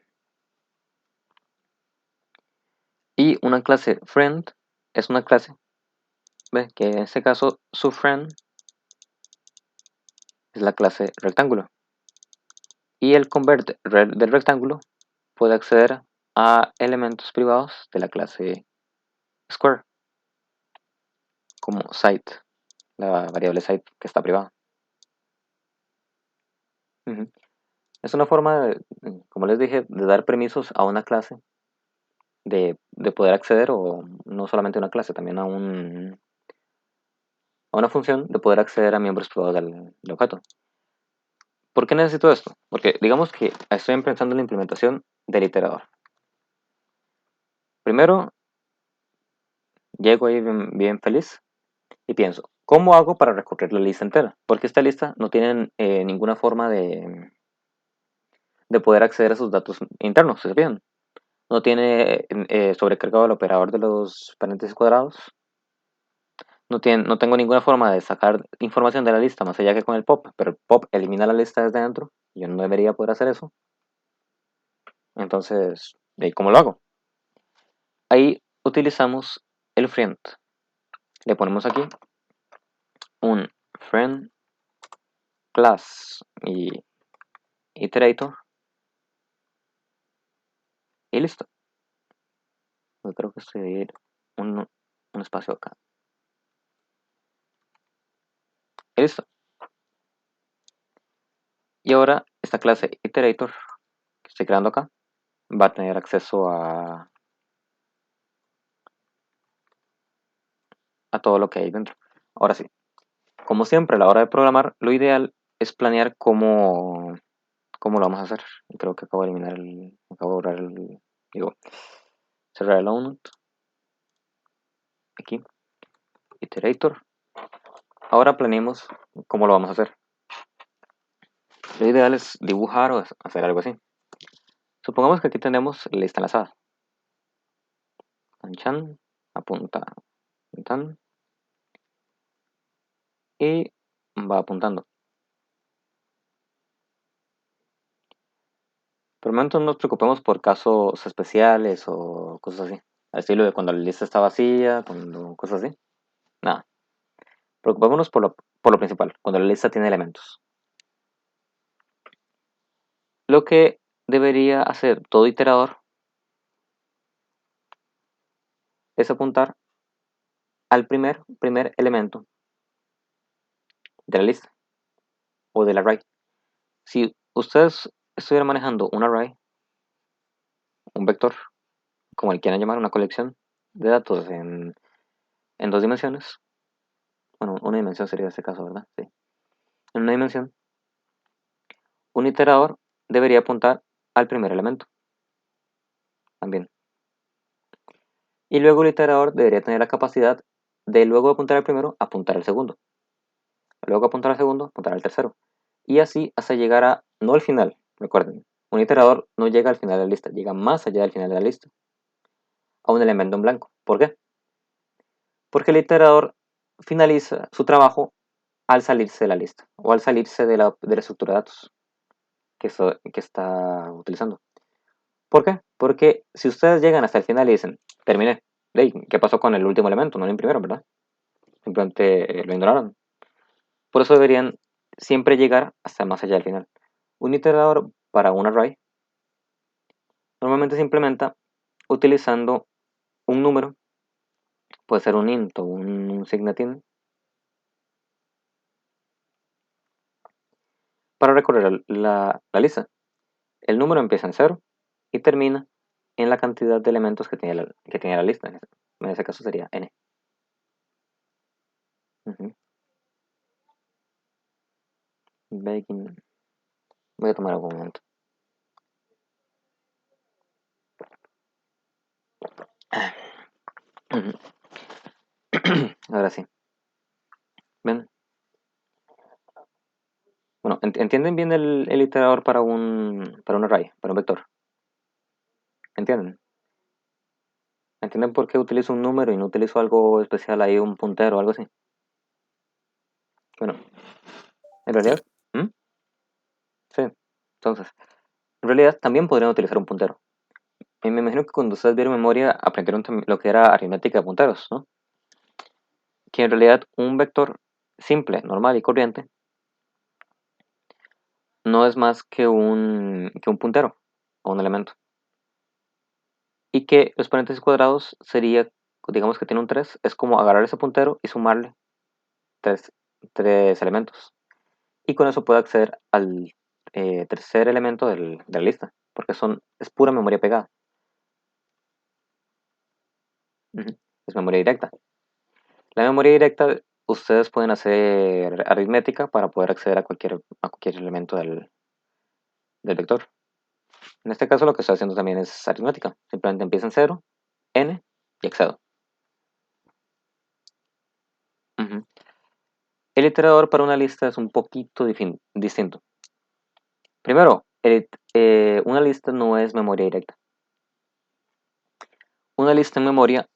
Y una clase friend es una clase, ¿ve? Que en este caso su friend es la clase rectángulo. Y el convert del rectángulo puede acceder a elementos privados de la clase square, como site, la variable site que está privada. Es una forma, como les dije, de dar permisos a una clase de poder acceder, o no solamente a una clase, también a una función de poder acceder a miembros privados del objeto. ¿Por qué necesito esto? Porque digamos que estoy empezando la implementación del iterador. Primero, llego ahí bien feliz y pienso, ¿cómo hago para recorrer la lista entera? Porque esta lista no tiene ninguna forma de poder acceder a sus datos internos, ¿se fijan? No tiene sobrecargado el operador de los paréntesis cuadrados. No tengo ninguna forma de sacar información de la lista más allá que con el pop, pero el pop elimina la lista desde dentro. Yo no debería poder hacer eso. Entonces, ¿cómo lo hago? Ahí utilizamos el friend. Le ponemos aquí un friend class y iterator y listo. Yo creo que estoy a ir un espacio acá. Y listo. Y ahora esta clase iterator que estoy creando acá va a tener acceso a todo lo que hay dentro. Ahora sí, como siempre a la hora de programar, lo ideal es planear cómo lo vamos a hacer. Y creo que acabo de borrar digo, cerrar el note. Aquí, iterator. Ahora planeemos cómo lo vamos a hacer. Lo ideal es dibujar o hacer algo así. Supongamos que aquí tenemos la lista enlazada. Chan, apunta, tan, y va apuntando. Por el momento no nos preocupemos por casos especiales o cosas así. Al estilo de cuando la lista está vacía, cosas así. Nada. Preocupémonos por lo principal, cuando la lista tiene elementos. Lo que debería hacer todo iterador es apuntar al primer elemento de la lista o del array. Si ustedes estuvieran manejando un array, un vector, como le quieran llamar, una colección de datos en dos dimensiones, bueno, una dimensión sería este caso, ¿verdad? Sí. En una dimensión, un iterador debería apuntar al primer elemento también. Y luego el iterador debería tener la capacidad de luego de apuntar al primero, apuntar al segundo. Luego apuntar al segundo, apuntar al tercero. Y así hasta llegar a, no al final, recuerden, un iterador no llega al final de la lista, llega más allá del final de la lista, a un elemento en blanco. ¿Por qué? Porque el iterador finaliza su trabajo al salirse de la lista o al salirse de la estructura de datos que está utilizando. ¿Por qué? Porque si ustedes llegan hasta el final y dicen, terminé, ¿qué pasó con el último elemento? No lo imprimieron, ¿verdad? Simplemente lo ignoraron. Por eso deberían siempre llegar hasta más allá del final. Un iterador para un array normalmente se implementa utilizando un número, puede ser un int o un signatin, para recorrer la lista. El número empieza en 0 y termina en la cantidad de elementos que tiene la lista. En ese caso sería n. Baking. Voy a tomar algún momento. Ahora sí. ¿Ven? Bueno, ¿entienden bien el iterador para un array, para un vector? ¿Entienden? ¿Entienden por qué utilizo un número y no utilizo algo especial ahí, un puntero o algo así? Bueno, en realidad, ¿Mm? Sí. Entonces, en realidad también podrían utilizar un puntero. Y me imagino que cuando ustedes vieron memoria aprendieron lo que era aritmética de punteros, ¿no? Que en realidad un vector simple, normal y corriente no es más que un puntero o un elemento. Y que los paréntesis cuadrados sería, digamos que tiene un 3, es como agarrar ese puntero y sumarle tres, tres elementos. Y con eso puedo acceder al tercer elemento de la lista, porque es pura memoria pegada. Es memoria directa. La memoria directa ustedes pueden hacer aritmética para poder acceder a cualquier elemento del vector. En este caso lo que estoy haciendo también es aritmética. Simplemente empieza en 0, n y accedo. El iterador para una lista es un poquito distinto. Primero, una lista no es memoria directa. Una lista en memoria,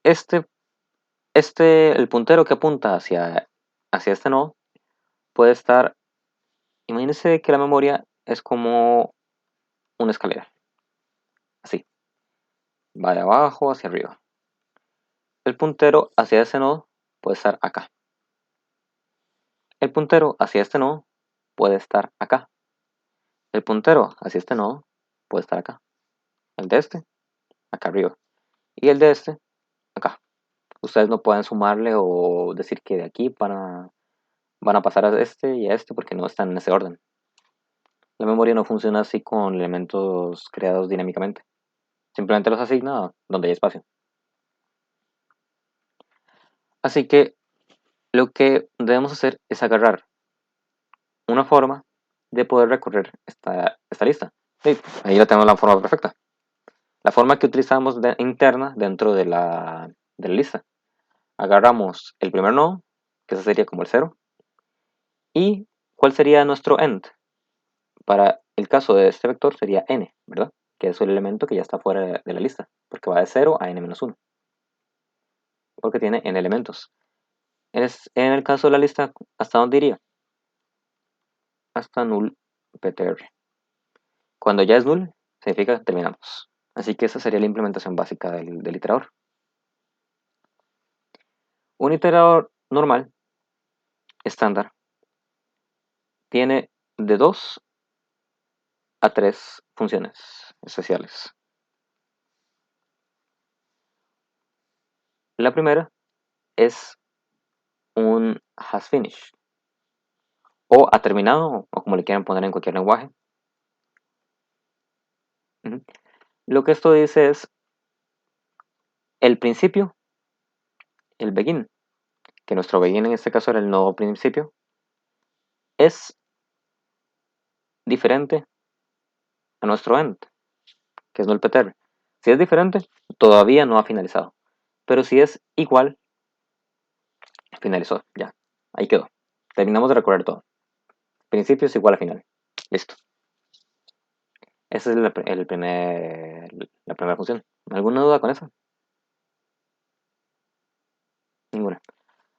el puntero que apunta hacia este nodo puede estar, imagínense que la memoria es como una escalera, así, va de abajo hacia arriba. El puntero hacia ese nodo puede estar acá. El puntero hacia este nodo puede estar acá. El puntero hacia este nodo puede estar acá. El de este, acá arriba. Y el de este, acá. Ustedes no pueden sumarle o decir que de aquí van a pasar a este y a este porque no están en ese orden. La memoria no funciona así con elementos creados dinámicamente. Simplemente los asigna donde hay espacio. Así que lo que debemos hacer es agarrar una forma de poder recorrer esta lista. Sí, ahí la tenemos la forma perfecta. La forma que utilizamos interna dentro de la lista. Agarramos el primer nodo, que ese sería como el 0. ¿Y cuál sería nuestro end? Para el caso de este vector sería n, ¿verdad? Que es el elemento que ya está fuera de la lista, porque va de 0 a n-1. Porque tiene n elementos. En el caso de la lista, ¿hasta dónde iría? Hasta null ptr. Cuando ya es null, significa que terminamos. Así que esa sería la implementación básica del iterador. Un iterador normal, estándar, tiene de 2 a 3 funciones especiales. La primera es un has finished, o ha terminado, o como le quieran poner en cualquier lenguaje. Lo que esto dice es el principio, el begin, que nuestro begin en este caso era el nodo principio, es diferente a nuestro end, que es nullptr. Si es diferente, todavía no ha finalizado. Pero si es igual, finalizó, ya. Ahí quedó. Terminamos de recorrer todo. Principio es igual a final. Listo. Esa es la primera función. ¿Alguna duda con eso? Ninguna.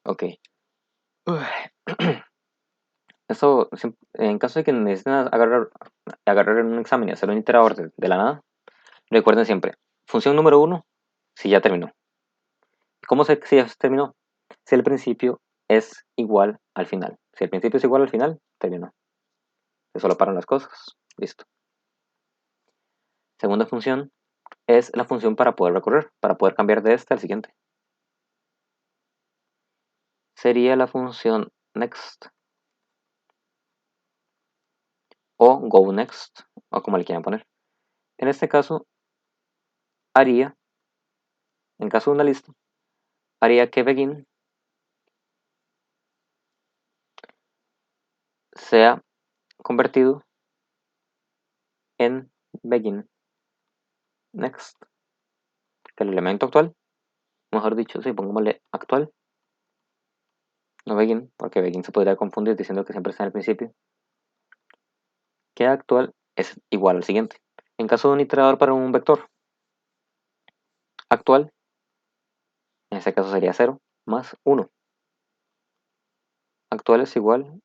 Ok. Eso, en caso de que necesiten agarrar en un examen y hacer un iterador de la nada, recuerden siempre, función número 1, si ya terminó. ¿Cómo sé si ya terminó? Si el principio es igual al final. Si el principio es igual al final, terminó. Se solo paran las cosas. Listo. Segunda función es la función para poder recorrer, para poder cambiar de este al siguiente. Sería la función next o go next, o como le quieran poner. En este caso, haría, en caso de una lista, haría que begin sea convertido en begin next, que el elemento actual, mejor dicho, sí, pongámosle actual, no begin, porque begin se podría confundir diciendo que siempre está en el principio, que actual es igual al siguiente. En caso de un iterador para un vector, actual, en este caso sería 0 más 1. Actual es igual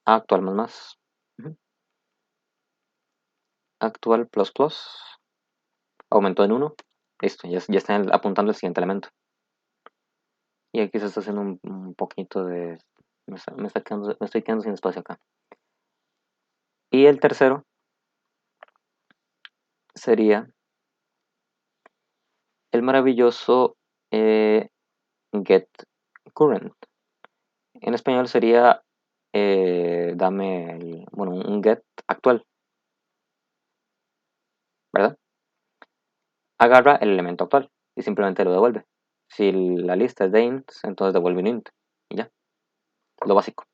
a actual más más. Actual plus plus aumentó en 1. Listo, ya están apuntando al siguiente elemento. Y aquí se está haciendo un poquito de... me estoy quedando sin espacio acá. Y el tercero sería el maravilloso get current. En español sería un get actual, ¿verdad? Agarra el elemento actual y simplemente lo devuelve. Si la lista es de ints, entonces devuelve un int. Y ya, lo básico.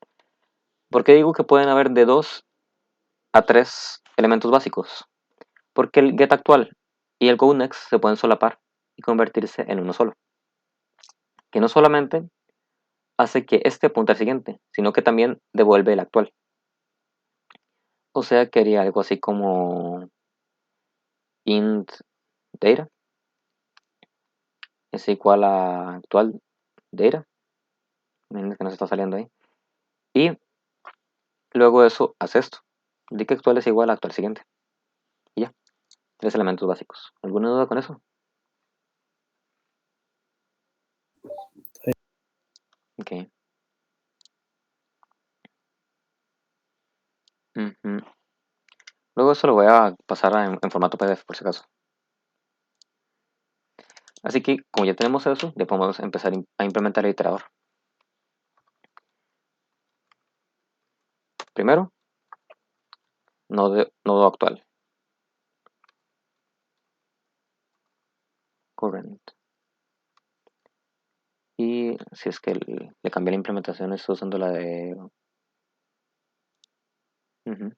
¿Por qué digo que pueden haber de 2 a 3 elementos básicos? Porque el get actual y el goNext se pueden solapar y convertirse en uno solo. Que no solamente hace que este apunte al siguiente, sino que también devuelve el actual. O sea que haría algo así como int data es igual a actual data. Miren que nos está saliendo ahí. Y luego eso hace esto. Di que actual es igual a actual siguiente. Y ya. 3 elementos básicos. ¿Alguna duda con eso? Ok. Ujú. Luego eso lo voy a pasar en formato PDF por si acaso. Así que como ya tenemos eso, ya podemos empezar a implementar el iterador. Primero, nodo actual. Current. Y si es que le cambié la implementación, estoy usando la de... Ujú.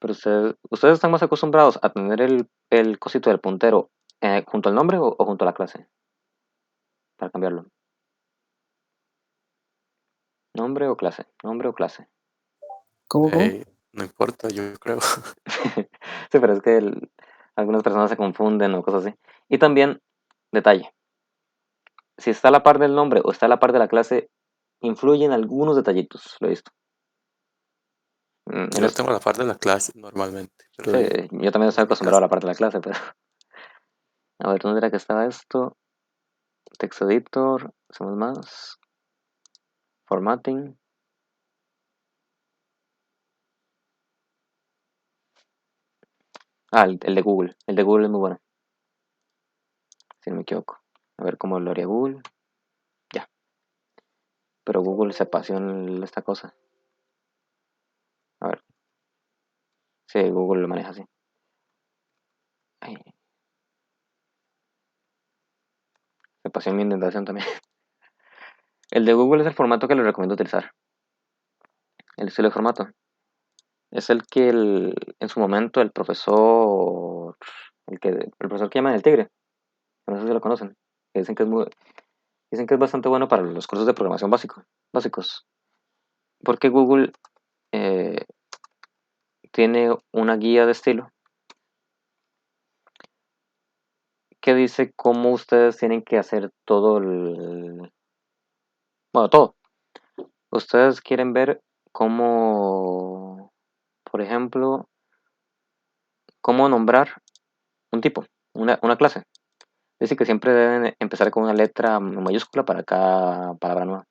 Pero ustedes están más acostumbrados a tener el cosito del puntero junto al nombre o junto a la clase para cambiarlo. Nombre o clase, nombre o clase. ¿Cómo? No importa, yo creo. Sí, pero es que algunas personas se confunden o cosas así. Y también, detalle, si está a la par del nombre o está a la par de la clase, influyen algunos detallitos, lo he visto. Yo lo tengo a la par de la clase normalmente. Pero Sí, yo también estoy en mi acostumbrado a caso, la parte de la clase, pero... A ver, ¿dónde era que estaba esto? Text editor, hacemos más. Formatting. Ah, el de Google. El de Google es muy bueno, si no me equivoco. A ver cómo lo haría Google. Ya. Pero Google se apasiona en esta cosa. A ver. Sí, Google lo maneja así. Ay, se apasiona mi indentación también. El de Google es el formato que les recomiendo utilizar. El estilo de formato. Es el que en su momento el profesor... el profesor que llaman el tigre. No sé si lo conocen. Que dicen que es bastante bueno para los cursos de programación básicos. Porque Google eh, tiene una guía de estilo que dice cómo ustedes tienen que hacer todo bueno, todo. Ustedes quieren ver cómo, por ejemplo, cómo nombrar un tipo, una clase. Dice que siempre deben empezar con una letra mayúscula para cada palabra nueva.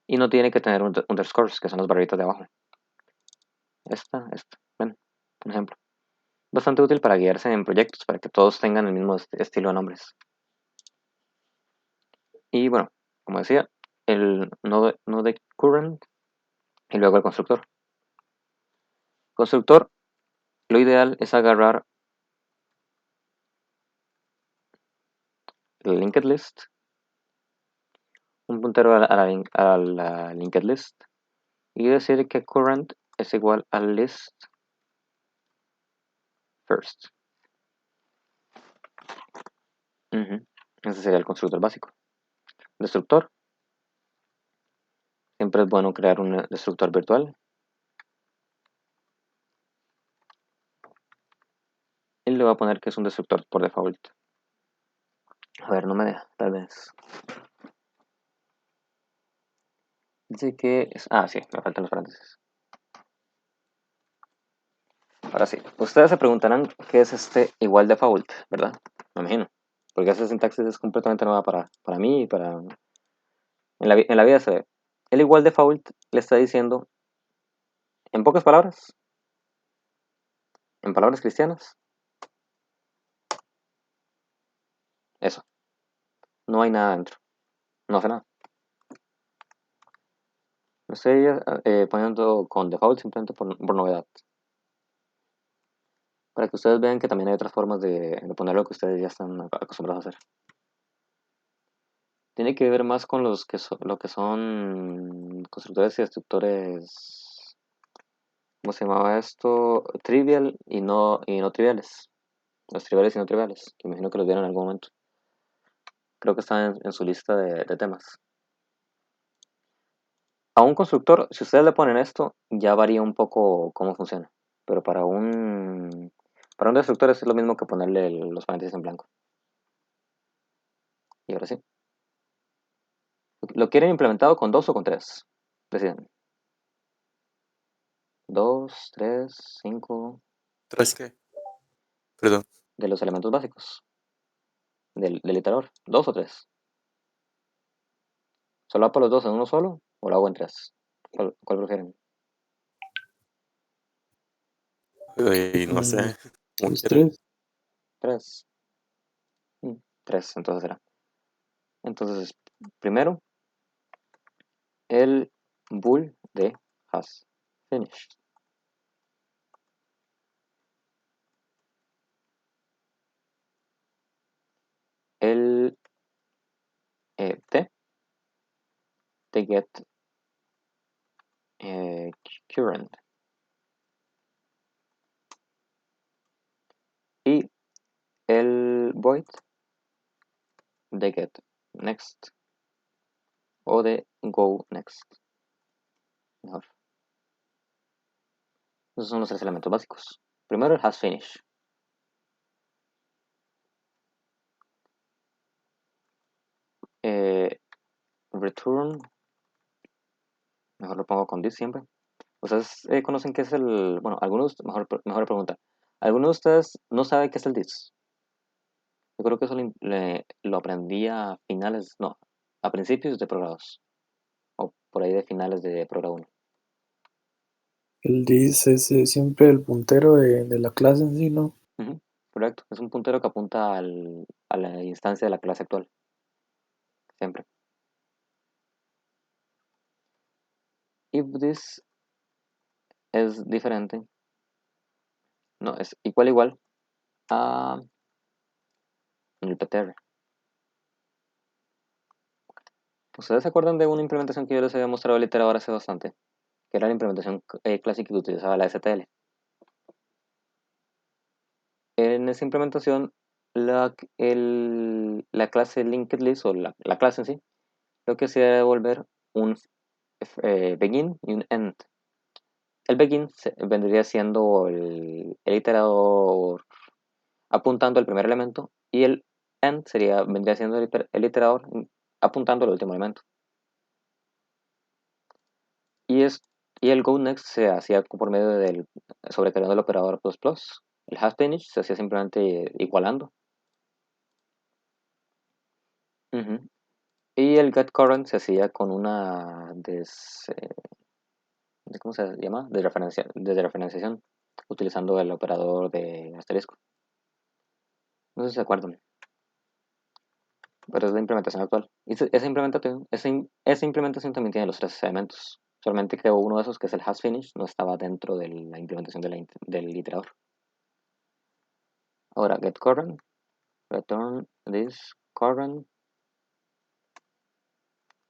Y no tiene que tener underscores, que son las barritas de abajo. Esta. Bueno, un ejemplo. Bastante útil para guiarse en proyectos, para que todos tengan el mismo estilo de nombres. Y bueno, como decía, el node current y luego el constructor. Constructor, lo ideal es agarrar el linked list, un puntero a la linked list, y decir que current es igual a list first. Ese sería el constructor básico. Destructor, siempre es bueno crear un destructor virtual. Y le voy a poner que es un destructor por default. A ver, no me deja, tal vez. Dice que es... Ah, sí, me faltan los paréntesis. Ahora sí, ustedes se preguntarán qué es este igual default, ¿verdad? Me imagino. Porque esa sintaxis es completamente nueva para mí y para... En la vida se ve. El igual default le está diciendo, en pocas palabras, en palabras cristianas, eso. No hay nada dentro. No hace nada. Lo estoy poniendo con default simplemente por novedad. Para que ustedes vean que también hay otras formas de poner lo que ustedes ya están acostumbrados a hacer. Tiene que ver más con lo que son constructores y destructores. ¿Cómo se llamaba esto? Trivial y no triviales. Los triviales y no triviales, que imagino que los vieron en algún momento. Creo que están en su lista de temas. A un constructor, si ustedes le ponen esto, ya varía un poco cómo funciona. Pero para un destructor es lo mismo que ponerle los paréntesis en blanco. Y ahora sí. ¿Lo quieren implementado con 2 o con 3? Deciden. 2, 3, 5 ¿Tres qué? Perdón. de los elementos básicos del iterador. 2 o 3. ¿Solo hago los dos en uno solo o lo hago en 3? ¿Cuál prefieren? Y no sé. Como Pues quieran. 3. 3. 3, entonces será. Entonces, primero, el bool de has finished. El t de get current. Y el void de get next o de go next. Mejor. Esos son los 3 elementos básicos. Primero el has finish. Return, mejor lo pongo con this siempre. ¿Ustedes conocen qué es el... Bueno, algunos, mejor pregunta. ¿Alguno de ustedes no sabe qué es el this? Yo creo que eso lo aprendí a finales, no, a principios de programados. O por ahí de finales de programa 1. El dis es siempre el puntero de la clase en sí, ¿no? Ujú, correcto. Es un puntero que apunta a la instancia de la clase actual. Siempre. If this es diferente. No, es igual a el PTR. ¿Ustedes se acuerdan de una implementación que yo les había mostrado el iterador hace bastante? Que era la implementación clásica que utilizaba la STL. En esa implementación, la clase linked list o la clase en sí, lo que hacía era devolver un begin y un end. El begin vendría siendo el iterador apuntando al primer elemento y el end vendría siendo el iterador apuntando al último elemento. Y, es, y el go next se hacía por medio del sobrecargando el operador plus plus. El has finished se hacía simplemente igualando. Ujú. Y el get current se hacía con una ¿cómo se llama? De referenciación, utilizando el operador de asterisco. No sé si se acuerdan, pero es la implementación actual. Y esa implementación también tiene los 3 elementos. Solamente que uno de esos, que es el has finish, no estaba dentro de la implementación del iterador. Ahora, get current, return this current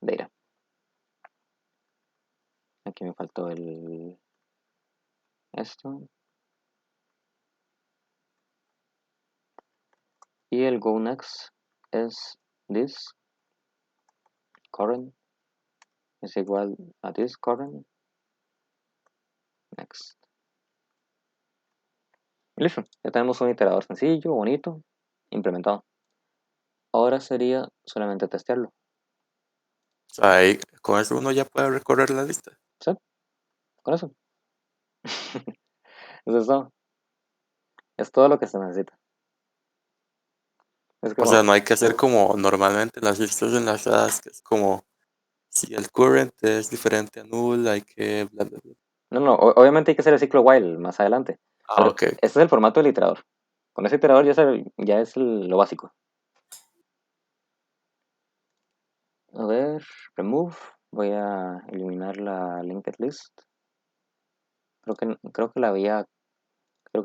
data. Aquí me faltó esto. Y el go next es this current es igual a this current next. Y listo, ya tenemos un iterador sencillo, bonito, implementado. Ahora sería solamente testearlo. O sea, ahí, con eso uno ya puede recorrer la lista. ¿Sí? Con eso. Eso es todo. Es todo lo que se necesita. Es O sea, como, no hay que hacer como normalmente las listas enlazadas, que es como si el current es diferente a null, hay que bla, bla, bla. no, obviamente hay que hacer el ciclo while más adelante. Ah, Pero ok. este es el formato del iterador. Con ese iterador ya es lo básico. A ver, remove. Voy a eliminar la linked list. Creo que creo que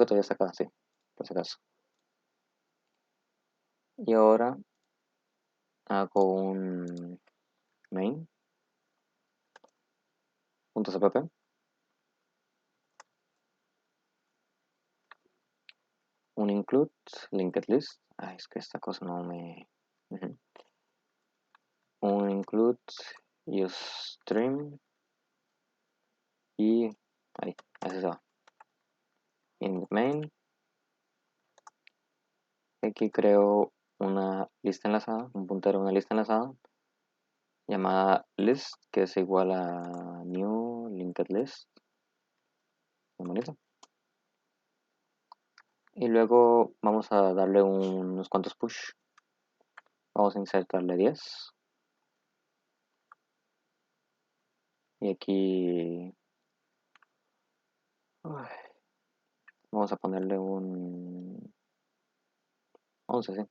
todavía está acá, sí, por si acaso. Y ahora hago un main.cpp, un include linked list. Es que esta cosa no me... Un include useStream y ahí, ese se va. In main, aquí creo una lista enlazada, un puntero a una lista enlazada llamada list, que es igual a new linked list. Muy bonito. Y luego vamos a darle unos cuantos push. Vamos a insertarle 10. Y aquí vamos a ponerle un 11, sí.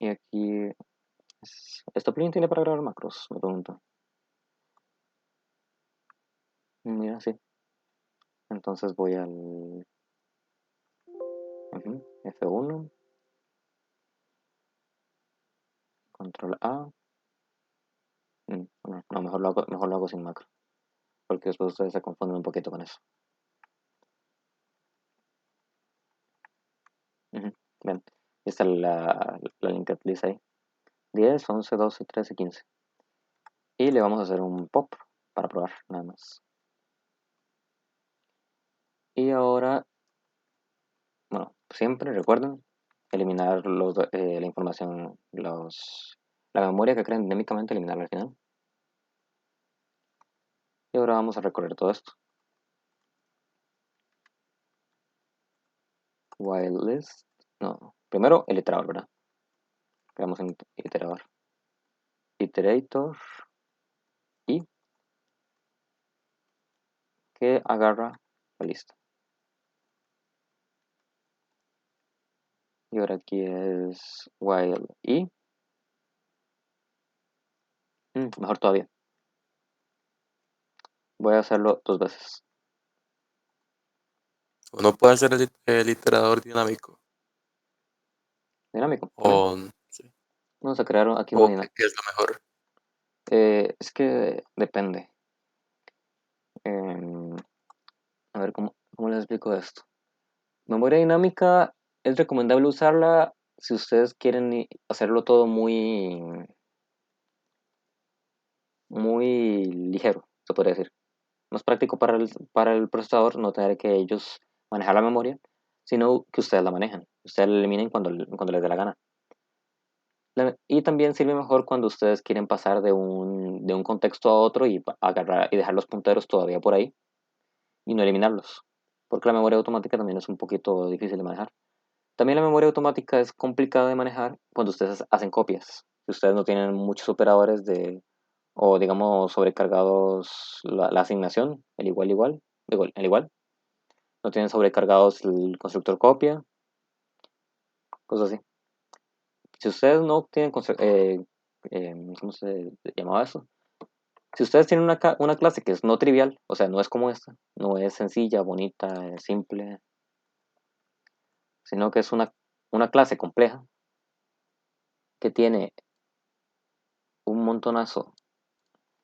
Y aquí ¿esto plugin tiene para grabar macros? Me pregunto. Mira, sí. Entonces voy al F1, control A. No, mejor lo hago sin macro, porque después ustedes se confunden un poquito con eso. Ven, está la linked list ahí. 10, 11, 12, 13, 15. Y le vamos a hacer un pop para probar, nada más. Y ahora, bueno, siempre recuerden eliminar la información, la memoria que creen dinámicamente, eliminarla al final. Y ahora vamos a recorrer todo esto. While list, no, primero el iterador, ¿verdad? Creamos un iterador. Iterator y que agarra la lista. Y ahora aquí es while y mejor todavía. Voy a hacerlo 2 veces. Uno puede hacer el iterador dinámico. Dinámico. O, sí. Vamos a crear aquí uno O dinámico. ¿qué es lo mejor? Es que depende. A ver cómo les explico esto. Memoria dinámica es recomendable usarla si ustedes quieren hacerlo todo muy ligero, se podría decir. No es práctico para el procesador no tener que ellos manejar la memoria, sino que ustedes la manejen. Ustedes la eliminen cuando les dé la gana. Y también sirve mejor cuando ustedes quieren pasar de un contexto a otro y agarrar y dejar los punteros todavía por ahí y no eliminarlos. Porque la memoria automática también es un poquito difícil de manejar. También la memoria automática es complicada de manejar cuando ustedes hacen copias. Si ustedes no tienen muchos operadores o digamos sobrecargados la asignación, el igual. No tienen sobrecargados el constructor copia, cosas así. Si ustedes no tienen, ¿cómo se llamaba eso? Si ustedes tienen una clase que es no trivial, o sea, no es como esta, no es sencilla, bonita, simple, sino que es una clase compleja que tiene un montonazo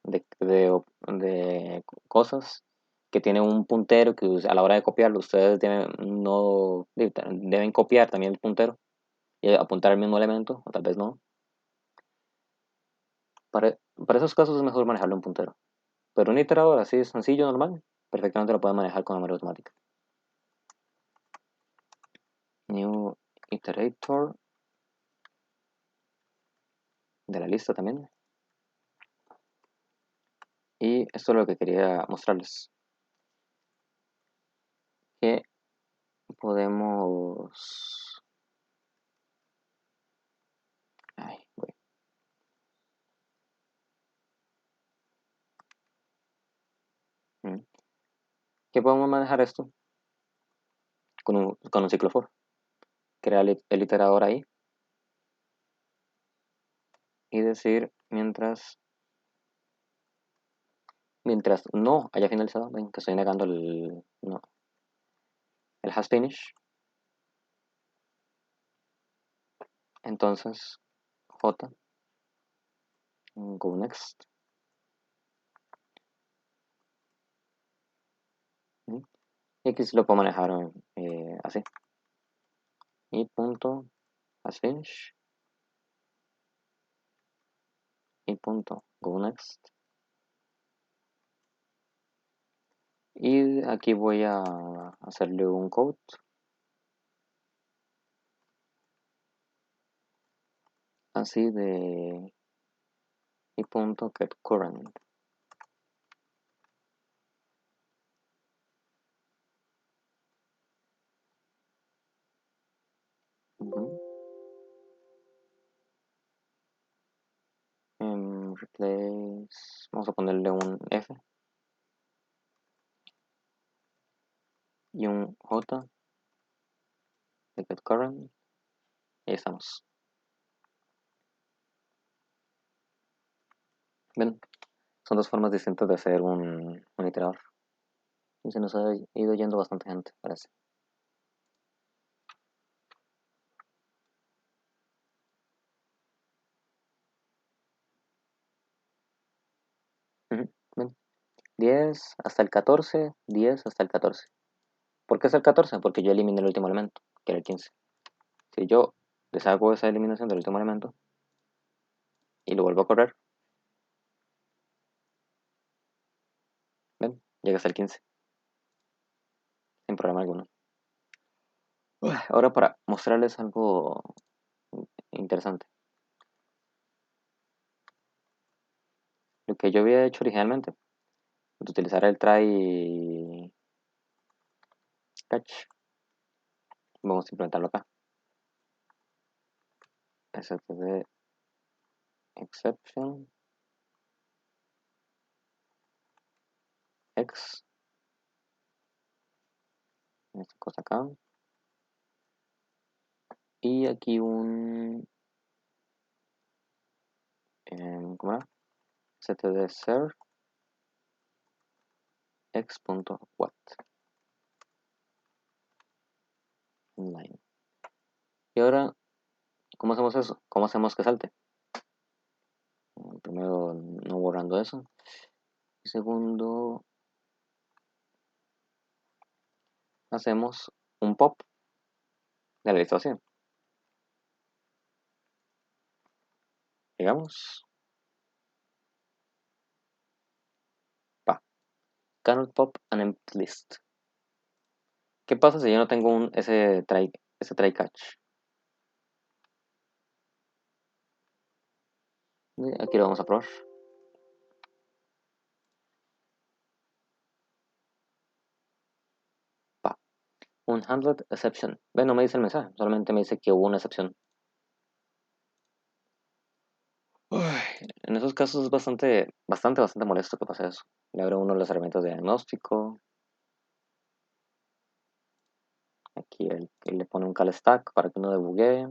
de cosas, que tiene un puntero que a la hora de copiarlo ustedes deben copiar también el puntero y apuntar el mismo elemento, o tal vez no. Para esos casos es mejor manejarlo en puntero. Pero un iterador así sencillo, normal, perfectamente lo pueden manejar con memoria automática. New iterator de la lista también. Y esto es lo que quería mostrarles. Que podemos... Ay, voy. Que podemos manejar esto con un ciclo for. Crear el iterador ahí. Y decir mientras no haya finalizado. Ven que estoy negando no, el has finish. Entonces J, go next. Y aquí sí lo puedo manejar así. Y punto as finish. Y punto go next. Y aquí voy a hacerle un code. Así de y punto get current. Replace, vamos a ponerle un F y un J de get current. Y ahí estamos. Ven, son dos formas distintas de hacer un iterador. Y se nos ha ido yendo bastante gente, parece. Ven, 10 hasta el 14, 10 hasta el 14. ¿Por qué es el 14? Porque yo eliminé el último elemento, que era el 15. Si yo deshago esa eliminación del último elemento y lo vuelvo a correr, ven, llega hasta el 15, sin problema alguno. Ahora para mostrarles algo interesante. Lo que yo había hecho originalmente, de utilizar el try catch, vamos a implementarlo acá. std exception x, esta cosa acá, y aquí un ¿cómo era? std ser x.what inline. Y ahora, ¿cómo hacemos eso? ¿Cómo hacemos que salte? Primero, no borrando eso. Y segundo, hacemos un pop de la lista vacía. Digamos, cannot pop an empty list. ¿Qué pasa si yo no tengo ese try catch? Aquí lo vamos a probar. Un handled exception. Ve, no me dice el mensaje, solamente me dice que hubo una excepción. En esos casos es bastante molesto que pase eso. Le abre uno las herramientas de diagnóstico. Aquí él le pone un call stack para que uno debugue.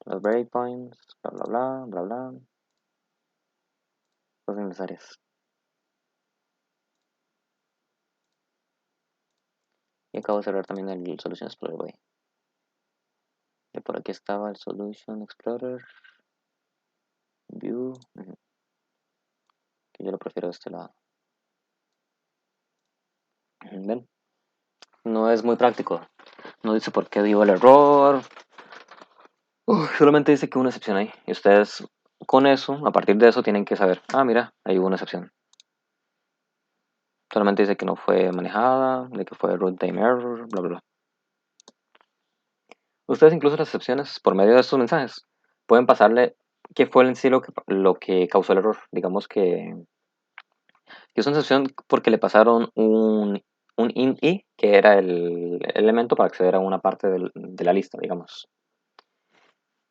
Los breakpoints, bla bla bla, bla bla. Cosas innecesarias. Y acabo de cerrar también el Solution Explorer, y por aquí estaba el Solution Explorer. View. Que yo lo prefiero de este lado. ¿Ven? No es muy práctico. No dice por qué dio el error. Solamente dice que hubo una excepción ahí. Y ustedes con eso, a partir de eso, tienen que saber. Ah, mira, ahí hubo una excepción. Solamente dice que no fue manejada, de que fue runtime error, bla, bla, bla. Ustedes incluso las excepciones, por medio de estos mensajes, pueden pasarle qué fue en sí lo que causó el error. Digamos que es una excepción porque le pasaron un int i, que era el elemento para acceder a una parte de la lista, digamos.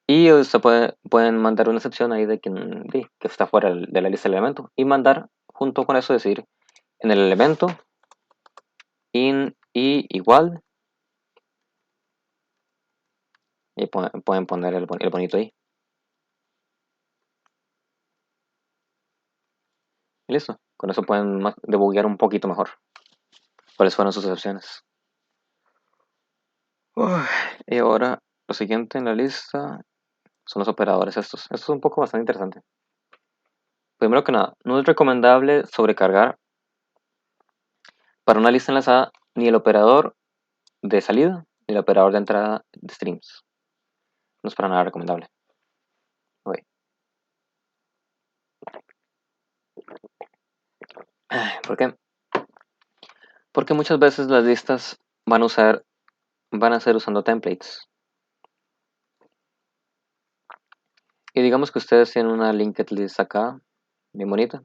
Y usted pueden mandar una excepción ahí que está fuera de la lista del elemento. Y mandar, junto con eso, decir en el elemento in i igual. Y pueden poner el bonito ahí. Y listo. Con eso pueden debuguear un poquito mejor cuáles fueron sus excepciones. Y ahora lo siguiente en la lista son los operadores estos. Esto es un poco bastante interesante. Primero que nada, no es recomendable sobrecargar para una lista enlazada ni el operador de salida ni el operador de entrada de streams. No es para nada recomendable. Ok. ¿Por qué? Porque muchas veces las listas van a ser usando templates. Y digamos que ustedes tienen una linked list acá, bien bonita,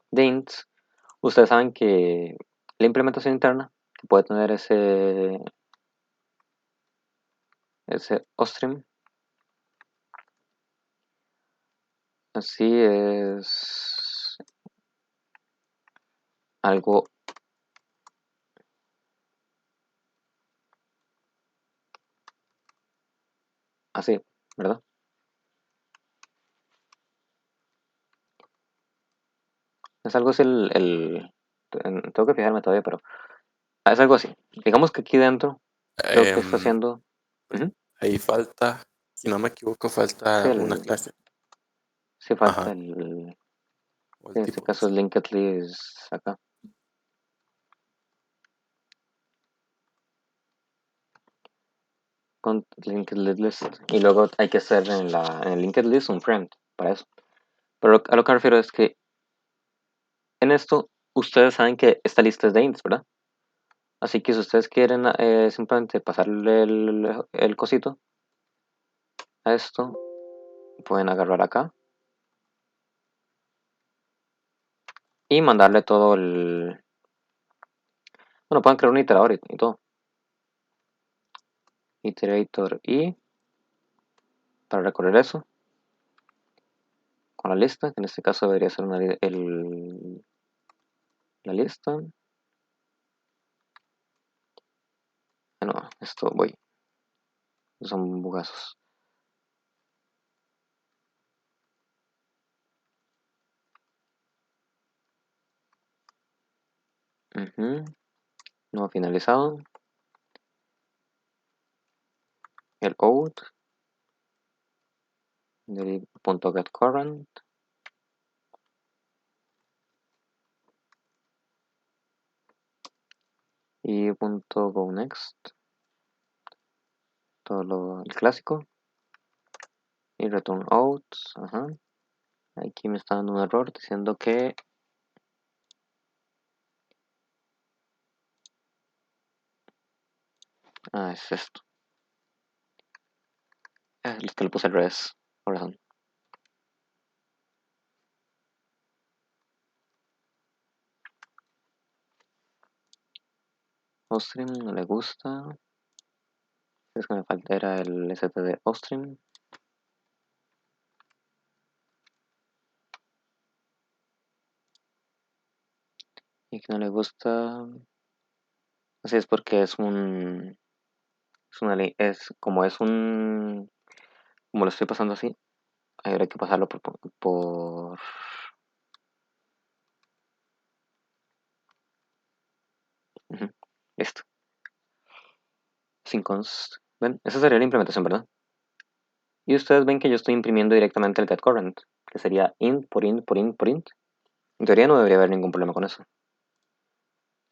de ints. Ustedes saben que la implementación interna que puede tener ese ostream, así es algo así, ¿verdad? Es algo así tengo que fijarme todavía, pero es algo así. Digamos que aquí dentro creo que está Em, haciendo ujú, Ahí falta, si no me equivoco, sí, falta una clase. sí falta Ajá, o el en este tipo, caso sí. es linked list acá. Con linked list y luego hay que hacer en el linked list un friend para eso. Pero a lo que me refiero es que en esto ustedes saben que esta lista es de ints, ¿verdad? Así que si ustedes quieren simplemente pasarle el cosito a esto, pueden agarrar acá y mandarle todo el... Bueno, pueden crear un iterador y todo. Iterator y para recorrer eso con la lista, que en este caso debería ser la lista. No, esto voy. Son bugazos. Ujú. No finalizado. El out. Punto get current. Y punto go next. Todo el clásico. Y return out. Ajá. Aquí me está dando un error diciendo que es esto. Es que le puse al revés. Por razón. Ostream no le gusta. Es que me falta era el std Ostream. Y que no le gusta. Así es porque es un. Es una ley. Como lo estoy pasando así. Habría que pasarlo por ujú, esto. Sin const. Ven, esa sería la implementación, ¿verdad? Y ustedes ven que yo estoy imprimiendo directamente el getCurrent, que sería int por int por int por int. En teoría no debería haber ningún problema con eso.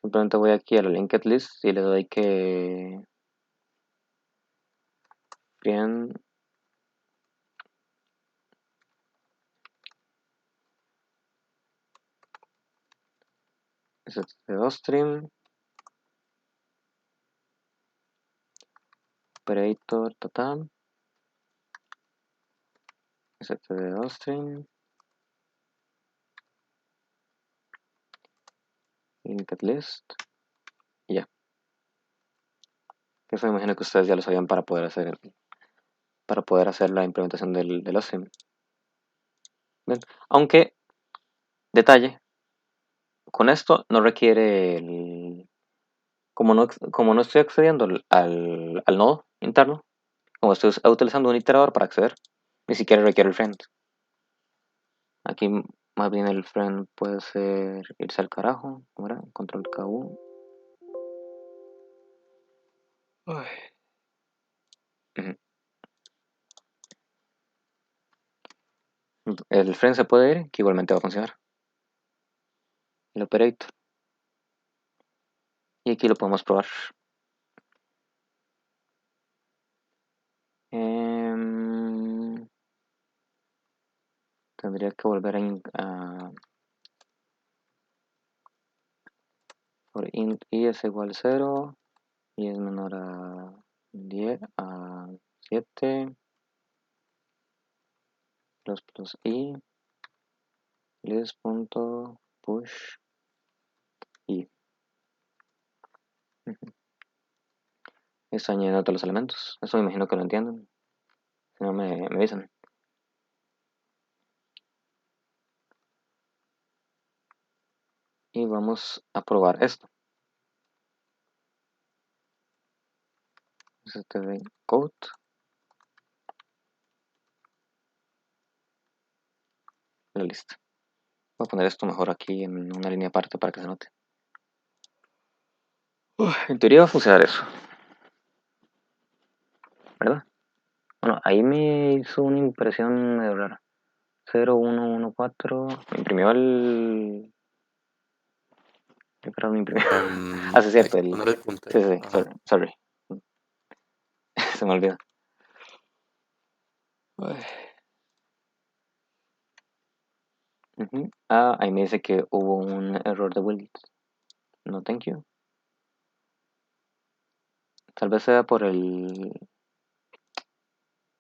Simplemente voy aquí a la linked list y le doy que bien std2stream operator total std2stream linked list y ya. Eso me imagino que ustedes ya lo sabían para poder hacer la implementación del stream. Bien. Aunque, detalle, con esto no requiere como no estoy accediendo al nodo interno, como estoy utilizando un iterador para acceder, ni siquiera requiere el friend. Aquí más bien el friend puede ser irse al carajo, ¿cómo era? Control KU. Ay. Ujú. El friend se puede ir, que igualmente va a funcionar. El operator. Y aquí lo podemos probar. Em, Tendría que volver a por int i es igual a 0 y es menor a 10 a 7 plus i list.push i. Ujú. Estoy añadiendo todos los elementos. Eso me imagino que lo entienden. Si no me dicen. Y vamos a probar esto. Std code. La lista. Voy a poner esto mejor aquí en una línea aparte para que se note. En teoría va a funcionar eso, ¿verdad? Bueno, ahí me hizo una impresión medio rara. 0114. Me imprimió el. ¿Qué carajo me imprimió? Ah, sí, es Hay cierto. que poner el Sí, puntero. sí, Ajá. sorry. Se me olvidó. Ujú. Ah, ahí me dice que hubo un error de build. No, thank you. Tal vez sea por el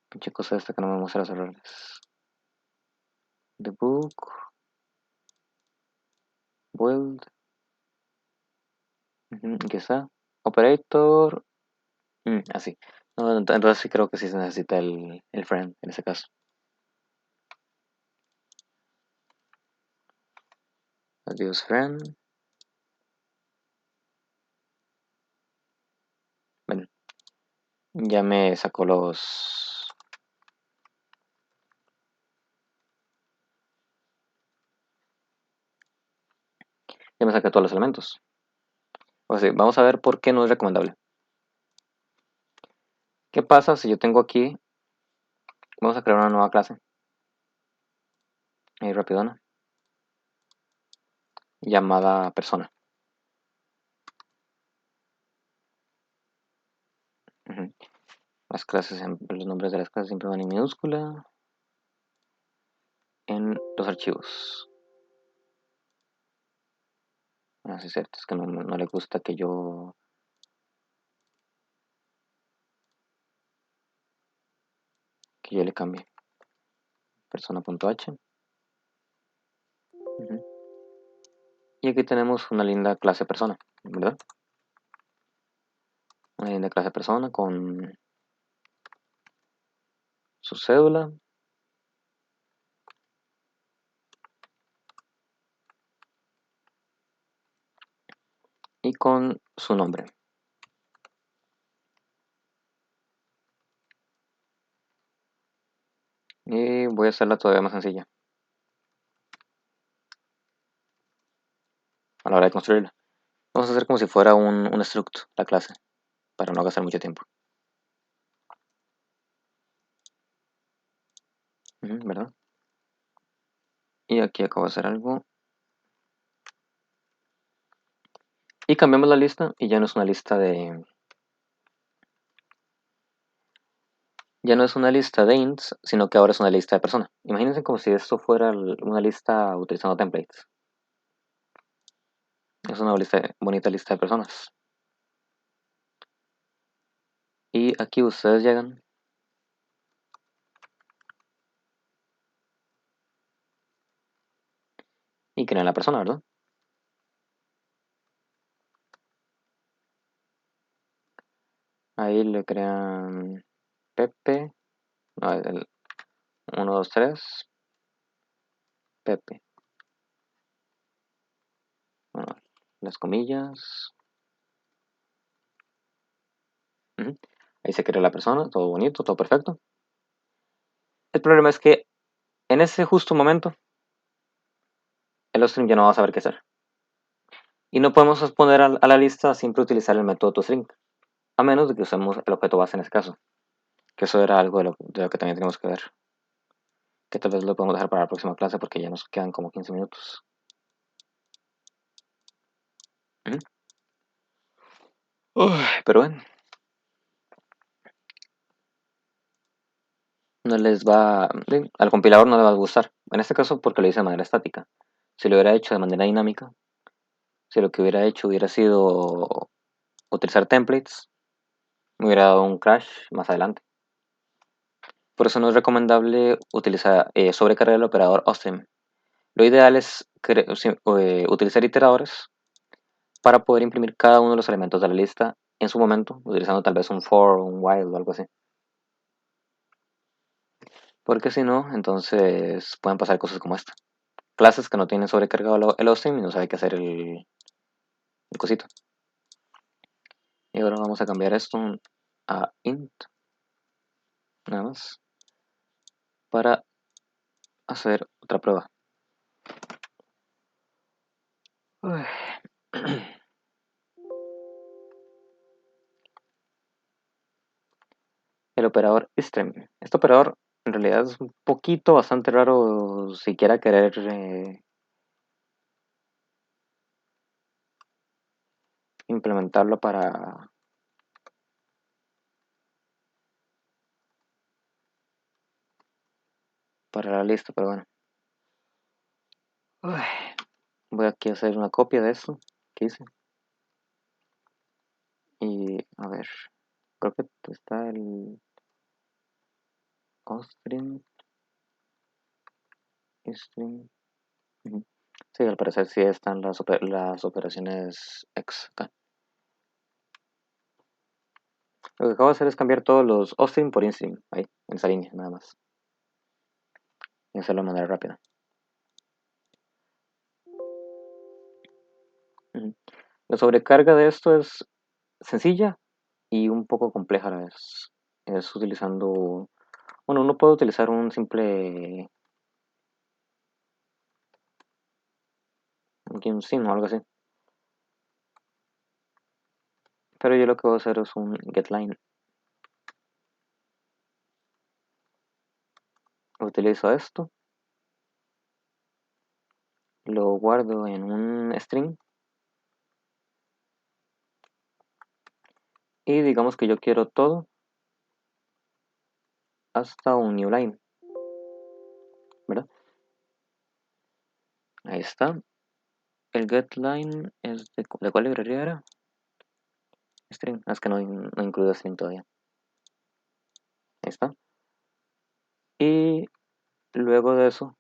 pinche cosa esta que no me muestra los errores. The book, build, aquí está. Operator, así. No, entonces sí creo que sí se necesita el friend en ese caso. Adiós friend. Ven, ya me sacó los. Ya me saqué todos los elementos. O sea, vamos a ver por qué no es recomendable. ¿Qué pasa si yo tengo aquí? Vamos a crear una nueva clase. Ahí rapidona. Llamada persona. Ujú. Las clases, los nombres de las clases siempre van en minúscula. En los archivos. Así es cierto, es que no le gusta que yo le cambie. Persona.h. Ujú. Y aquí tenemos una linda clase persona, ¿verdad? Una linda clase persona con su cédula. Y con su nombre. Y voy a hacerla todavía más sencilla a la hora de construirla. Vamos a hacer como si fuera un struct, la clase, para no gastar mucho tiempo. ¿Verdad? Y aquí acabo de hacer algo. Y cambiamos la lista y ya no es una lista de. Ya no es una lista de ints, sino que ahora es una lista de personas. Imagínense como si esto fuera una lista utilizando templates. Es una bonita lista de personas. Y aquí ustedes llegan y crean la persona, ¿verdad? Ahí le crean Pepe. No, el 1, 2, 3. Pepe. Bueno, las comillas. Ujú. Ahí se crea la persona, todo bonito, todo perfecto. El problema es que en ese justo momento el string ya no va a saber qué hacer. Y no podemos exponer a la lista siempre utilizar el método toString, a menos de que usemos el objeto base en este caso. Que eso era algo de lo que también tenemos que ver. Que tal vez lo podemos dejar para la próxima clase porque ya nos quedan como 15 minutos. Ujú. Pero bueno, no les va, sí, al compilador no le va a gustar. En este caso porque lo hice de manera estática. Si lo hubiera hecho de manera dinámica, si lo que hubiera hecho hubiera sido utilizar templates, me hubiera dado un crash más adelante. Por eso no es recomendable utilizar sobrecargar el operador OSTREAM. Lo ideal es utilizar iteradores para poder imprimir cada uno de los elementos de la lista en su momento, utilizando tal vez un for, un while o algo así. Porque si no, entonces pueden pasar cosas como esta. Clases que no tienen sobrecargado el OSTREAM y no sabe qué hacer el cosito. Y ahora vamos a cambiar esto a int, nada más, para hacer otra prueba. El operador stream. Este operador en realidad es un poquito bastante raro si quiera querer implementarlo para la lista, pero bueno. Voy aquí a hacer una copia de esto que hice. Y a ver, creo que está el ostring, string. Sí, al parecer sí están las operaciones X acá. Lo que acabo de hacer es cambiar todos los ostring por instring, ahí, en esa línea, nada más. Y hacerlo de manera rápida. La sobrecarga de esto es sencilla y un poco compleja a la vez. Es utilizando, bueno, uno puede utilizar un simple gimsyn o algo así. Pero yo lo que voy a hacer es un getLine. Utilizo esto, lo guardo en un string y digamos que yo quiero todo hasta un new line, ¿verdad? Ahí está. El getLine es ¿de cuál librería era? String. Es que no incluyo string todavía. Ahí está. Y luego de eso,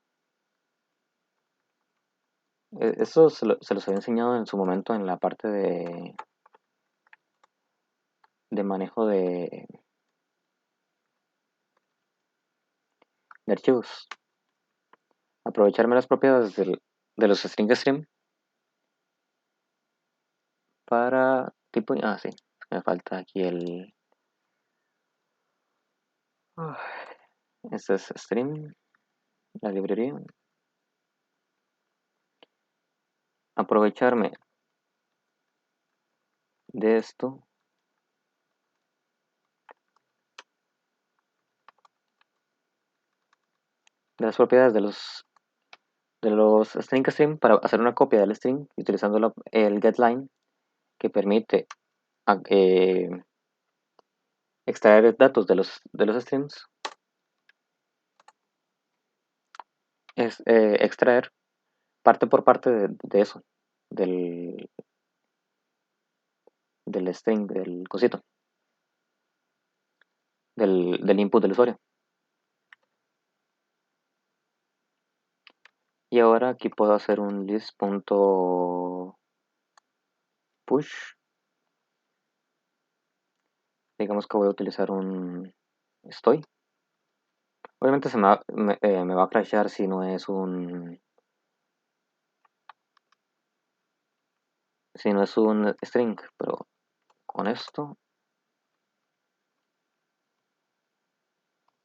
eso se los había enseñado en su momento en la parte de manejo de archivos. Aprovecharme las propiedades de los string stream para tipo. Ah, sí. Me falta aquí el. Este es stream, la librería. Aprovecharme de esto. De las propiedades de los string stream para hacer una copia del string utilizando el getLine que permite extraer datos de los streams. Es extraer parte por parte de eso, del, del string, del cosito, del input del usuario. Y ahora aquí puedo hacer un list.push. Digamos que voy a utilizar un estoy. Obviamente me va a crashear si no es un string, pero con esto,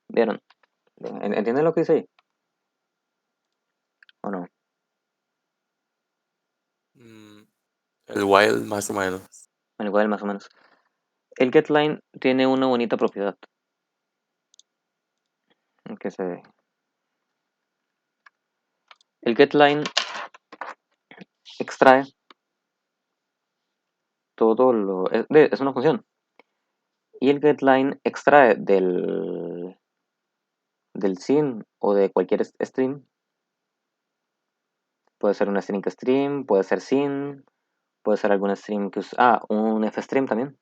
¿vieron? ¿Entienden lo que dice ahí? ¿O no? El while más o menos. Bueno, igual más o menos. El getLine tiene una bonita propiedad. que se... El getLine extrae todo lo... Es una función. Y el getLine extrae del SYN o de cualquier stream. Puede ser una string stream, puede ser SYN, puede ser algún stream que un fstream también.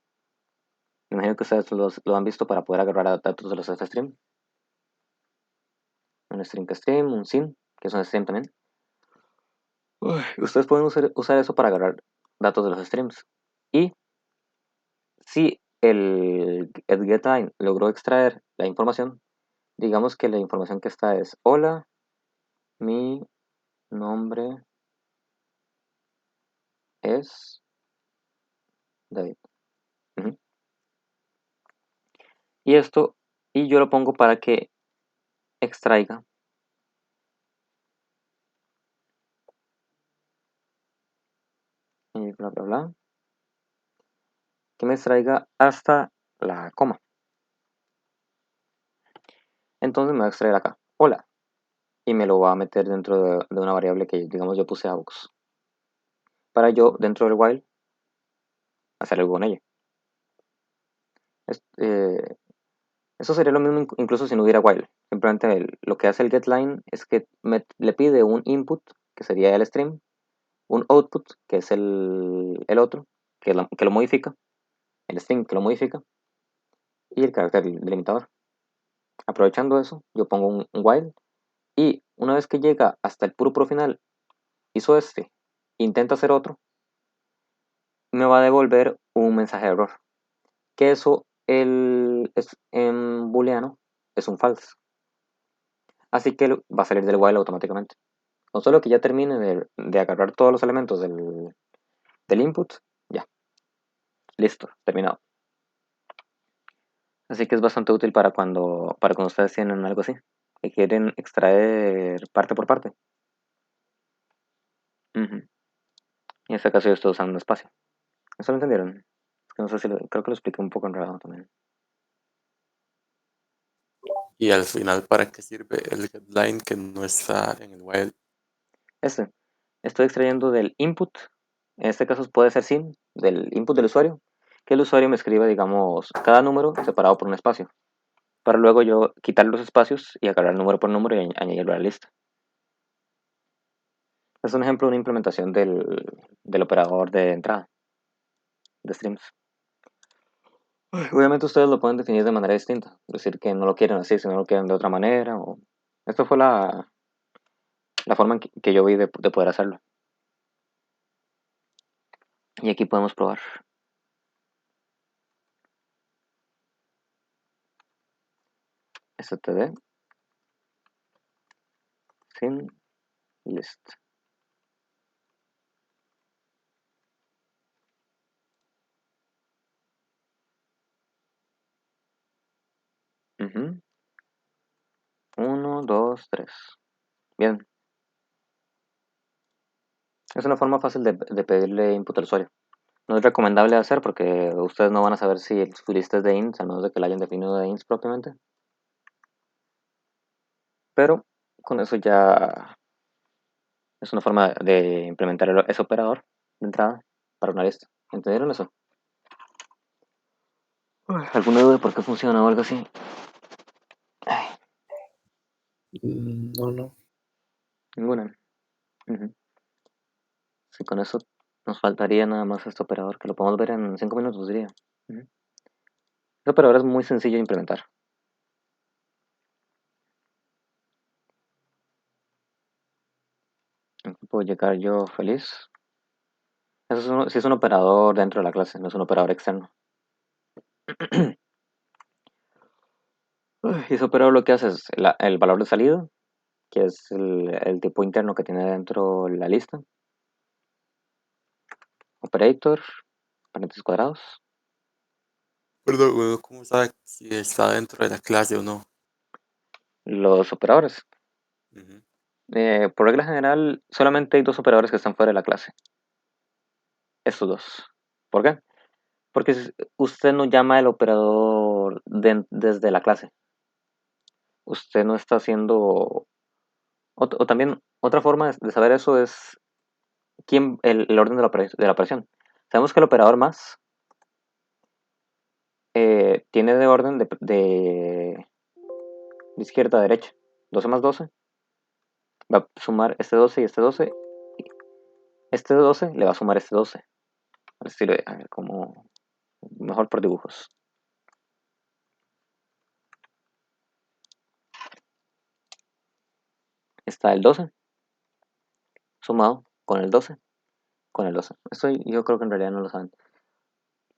Me imagino que ustedes lo han visto para poder agarrar datos de los fstream. Un string stream, un SYN, que es un stream también. Ustedes pueden usar eso para agarrar datos de los streams. Y si el getLine logró extraer la información, digamos que la información que está es: hola, mi nombre es David. Ujú. Y yo lo pongo para que extraiga y bla bla bla, que me extraiga hasta la coma. Entonces me va a extraer acá, hola, y me lo va a meter dentro de una variable que, digamos, yo puse aux, para yo, dentro del while, hacer algo con ella. Eso sería lo mismo incluso si no hubiera while. Simplemente lo que hace el getLine es que le pide un input, que sería el stream, un output, que es el otro, que lo modifica, el string que lo modifica, y el carácter delimitador. Aprovechando eso, yo pongo un while, y una vez que llega hasta el puro final, hizo intenta hacer otro, me va a devolver un mensaje de error. Que eso en booleano es un false. Así que va a salir del while automáticamente. Con solo que ya termine de agarrar todos los elementos del input, ya, listo, terminado. Así que es bastante útil para cuando ustedes tienen algo así, que quieren extraer parte por parte. Ujú. Y en este caso yo estoy usando un espacio. ¿Eso lo entendieron? Es que no sé si creo que lo expliqué un poco enredado también. Y al final, ¿para qué sirve el getLine que no está en el while? Estoy extrayendo del input, en este caso puede ser SYN, del input del usuario, que el usuario me escriba, digamos, cada número separado por un espacio, para luego yo quitar los espacios y agarrar número por número y añadirlo a la lista. Es un ejemplo de una implementación del operador de entrada de streams. Obviamente ustedes lo pueden definir de manera distinta, decir que no lo quieren así, sino lo quieren de otra manera. Esta fue la forma en que yo vi de poder hacerlo. Y aquí podemos probar. std sin list. Ujú. 1, 2, 3. Bien. Es una forma fácil de pedirle input al usuario. No es recomendable hacer porque ustedes no van a saber si su lista es de ints, a menos de que la hayan definido de ints propiamente. Pero con eso ya es una forma de implementar ese operador de entrada para una lista. ¿Entendieron eso? ¿Alguna duda de por qué funciona o algo así? Ay, No. ninguna. Ujú. Sí, con eso nos faltaría nada más este operador, que lo podemos ver en 5 minutos, diría. Ujú. Este operador es muy sencillo de implementar. Aquí puedo llegar yo feliz. Eso sí es un operador dentro de la clase, no es un operador externo. Y ese operador lo que hace es el valor de salida, que es el tipo interno que tiene dentro la lista. Operator, paréntesis cuadrados. Perdón, ¿uno cómo sabe si está dentro de la clase o no? Los operadores. Ujú. Por regla general, solamente hay dos operadores que están fuera de la clase. Estos dos. ¿Por qué? Porque usted no llama el operador desde la clase. usted no está haciendo... O también otra forma de saber eso es el orden de la operación. Sabemos que el operador más tiene de orden de izquierda a derecha. 12 más 12 va a sumar este 12 y este 12. Este 12 le va a sumar este 12. Al estilo de, a ver, como mejor por dibujos. Está el 12 sumado con el 12 con el 12. Esto yo creo que en realidad no lo saben.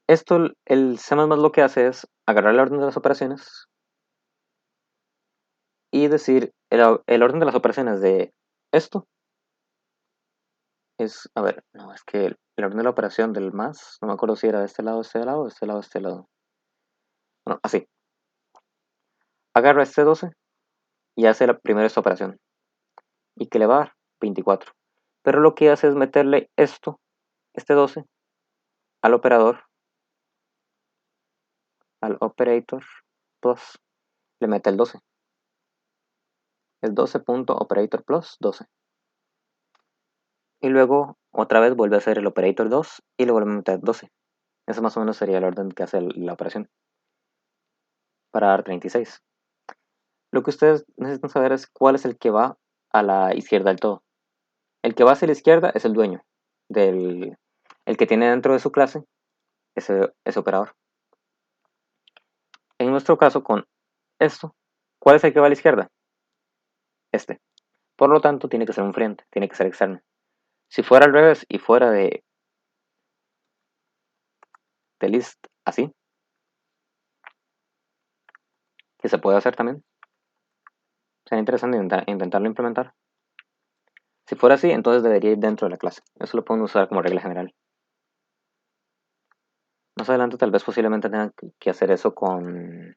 Esto, el C++ lo que hace es agarrar el orden de las operaciones y decir el orden de las operaciones de esto es, a ver, no, es que el orden de la operación del más, no me acuerdo si era de este lado, este lado, este lado, este lado. Bueno, así. Agarra este 12 y hace primero esta operación. ¿Y que le va a dar? 24. Pero lo que hace es meterle esto, este 12, al operador, al operator plus, le mete el 12. El 12.operator plus 12. Y luego otra vez vuelve a hacer el operator 2 y le vuelve a meter 12. Ese más o menos sería el orden que hace la operación para dar 36. Lo que ustedes necesitan saber es cuál es el que va a la izquierda del todo. El que va hacia la izquierda es el dueño el que tiene dentro de su clase ese operador. En nuestro caso con esto, ¿cuál es el que va a la izquierda? Este. Por lo tanto, tiene que ser un frente, tiene que ser externo. Si fuera al revés y fuera de list así, que se puede hacer también, sería interesante intentarlo implementar. Si fuera así, entonces debería ir dentro de la clase. Eso lo podemos usar como regla general. Más adelante tal vez posiblemente tengan que hacer eso con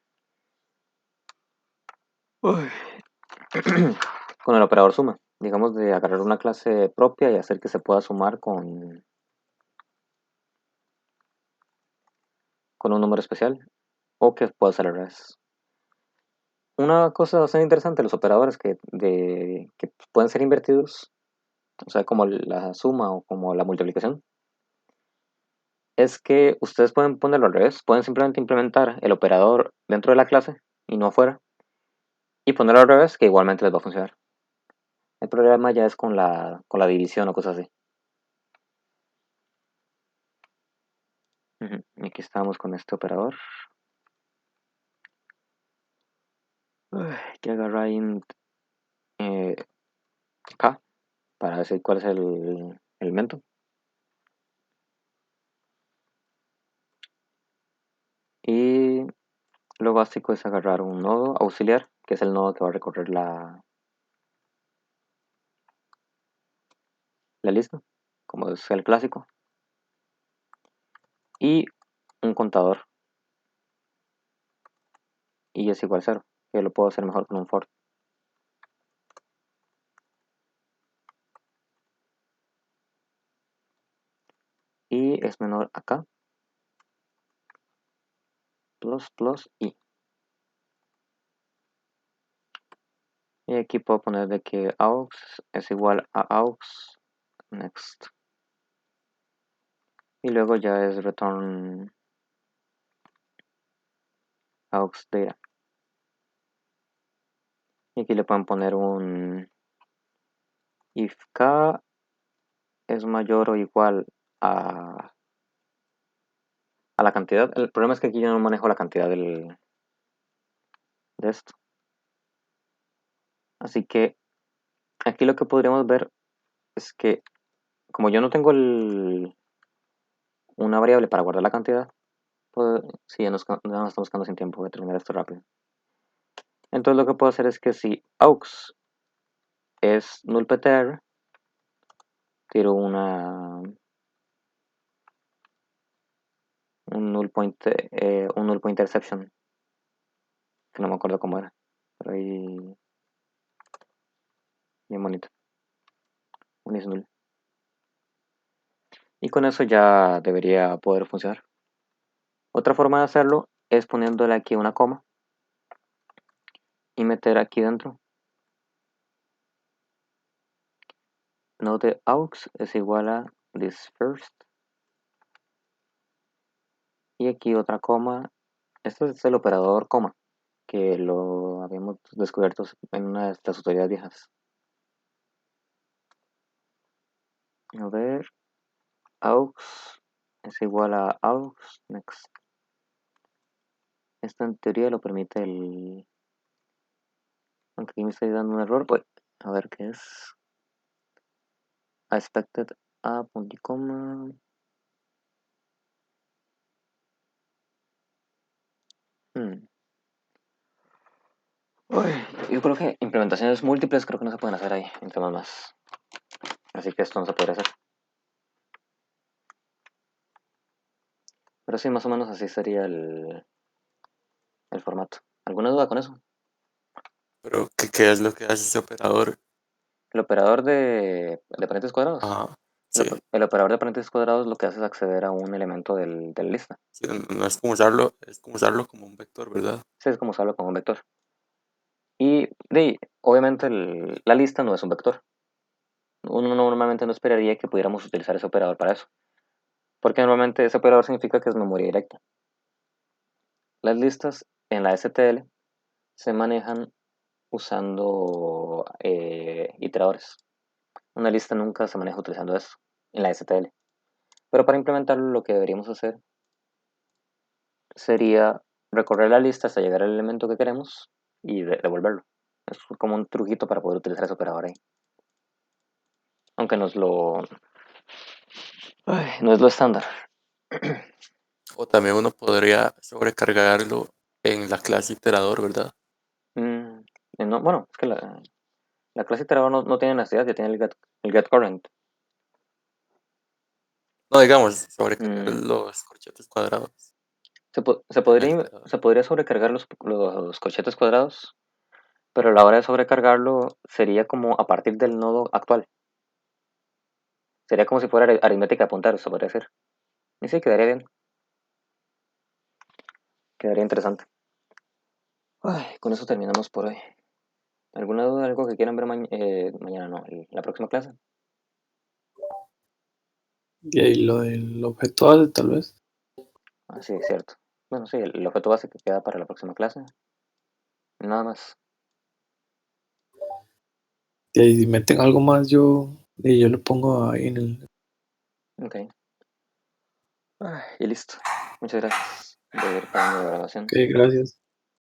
con el operador suma. Digamos de agarrar una clase propia y hacer que se pueda sumar con un número especial o que pueda ser al revés. Una cosa bastante interesante de los operadores que pueden ser invertidos, o sea, como la suma o como la multiplicación, es que ustedes pueden ponerlo al revés. Pueden simplemente implementar el operador dentro de la clase y no afuera, y ponerlo al revés, que igualmente les va a funcionar. El problema ya es con la división o cosas así. Y aquí estamos con este operador. Hay que agarrar int k para decir cuál es el elemento. Y lo básico es agarrar un nodo auxiliar, que es el nodo que va a recorrer la lista, como es el clásico. Y un contador. Y es igual a 0, que lo puedo hacer mejor con un for. Y es menor a k plus i. Y aquí puedo poner de que aux es igual a aux next. Y luego ya es return aux data. Y aquí le pueden poner un if k es mayor o igual a la cantidad. El problema es que aquí yo no manejo la cantidad de esto. Así que aquí lo que podríamos ver es que como yo no tengo una variable para guardar la cantidad, pues sí, ya nos estamos quedando sin tiempo. Voy a terminar esto rápido. Entonces lo que puedo hacer es que si aux es nullptr, tiro un null pointer exception, que no me acuerdo cómo era, pero ahí bien bonito. Un is null. Y con eso ya debería poder funcionar. Otra forma de hacerlo es poniéndole aquí una coma y meter aquí dentro node aux es igual a this first, y aquí otra coma. Este es el operador coma, que lo habíamos descubierto en una de estas tutoriales viejas. A ver, aux es igual a aux next. Esto en teoría lo permite el... Aunque aquí me estoy dando un error, pues a ver qué es. Expected a punto y coma. Uy, yo creo que implementaciones múltiples creo que no se pueden hacer ahí, entre más. Así que esto no se podría hacer. Pero sí, más o menos así sería el formato. ¿Alguna duda con eso? Pero, ¿qué es lo que hace ese operador? El operador de paréntesis cuadrados. Ajá, El, sí. el operador de paréntesis cuadrados lo que hace es acceder a un elemento de la lista. Sí, no es como usarlo como un vector, ¿verdad? Sí, es como usarlo como un vector. Y obviamente la lista no es un vector. Uno normalmente no esperaría que pudiéramos utilizar ese operador para eso. Porque normalmente ese operador significa que es memoria directa. Las listas en la STL se manejan usando iteradores. Una lista nunca se maneja utilizando eso en la STL. Pero para implementarlo lo que deberíamos hacer sería recorrer la lista hasta llegar al elemento que queremos y devolverlo. Es como un truquito para poder utilizar ese operador ahí. Aunque no es no es lo estándar. O también uno podría sobrecargarlo en la clase iterador, ¿verdad? No, bueno, es que la clase iterador no tiene necesidad, ya tiene el get current. No, digamos, sobrecargar Mm, los corchetes cuadrados se, en el iterador. se podría sobrecargar los corchetes cuadrados, pero a la hora de sobrecargarlo sería como a partir del nodo actual. Sería como si fuera aritmética de punteros, se podría decir. Y sí, quedaría bien. Quedaría interesante. Ay, con eso terminamos por hoy. ¿Alguna duda, algo que quieran ver mañana? No, la próxima clase. Y ahí lo del objeto base, tal vez. Ah, sí, es cierto. Bueno, sí, el objeto base que queda para la próxima clase. Nada más. Y ahí si meten algo más, yo lo pongo ahí en el... Ok. Ay, y listo. Muchas gracias. Voy a ir parando la grabación. Ok, gracias.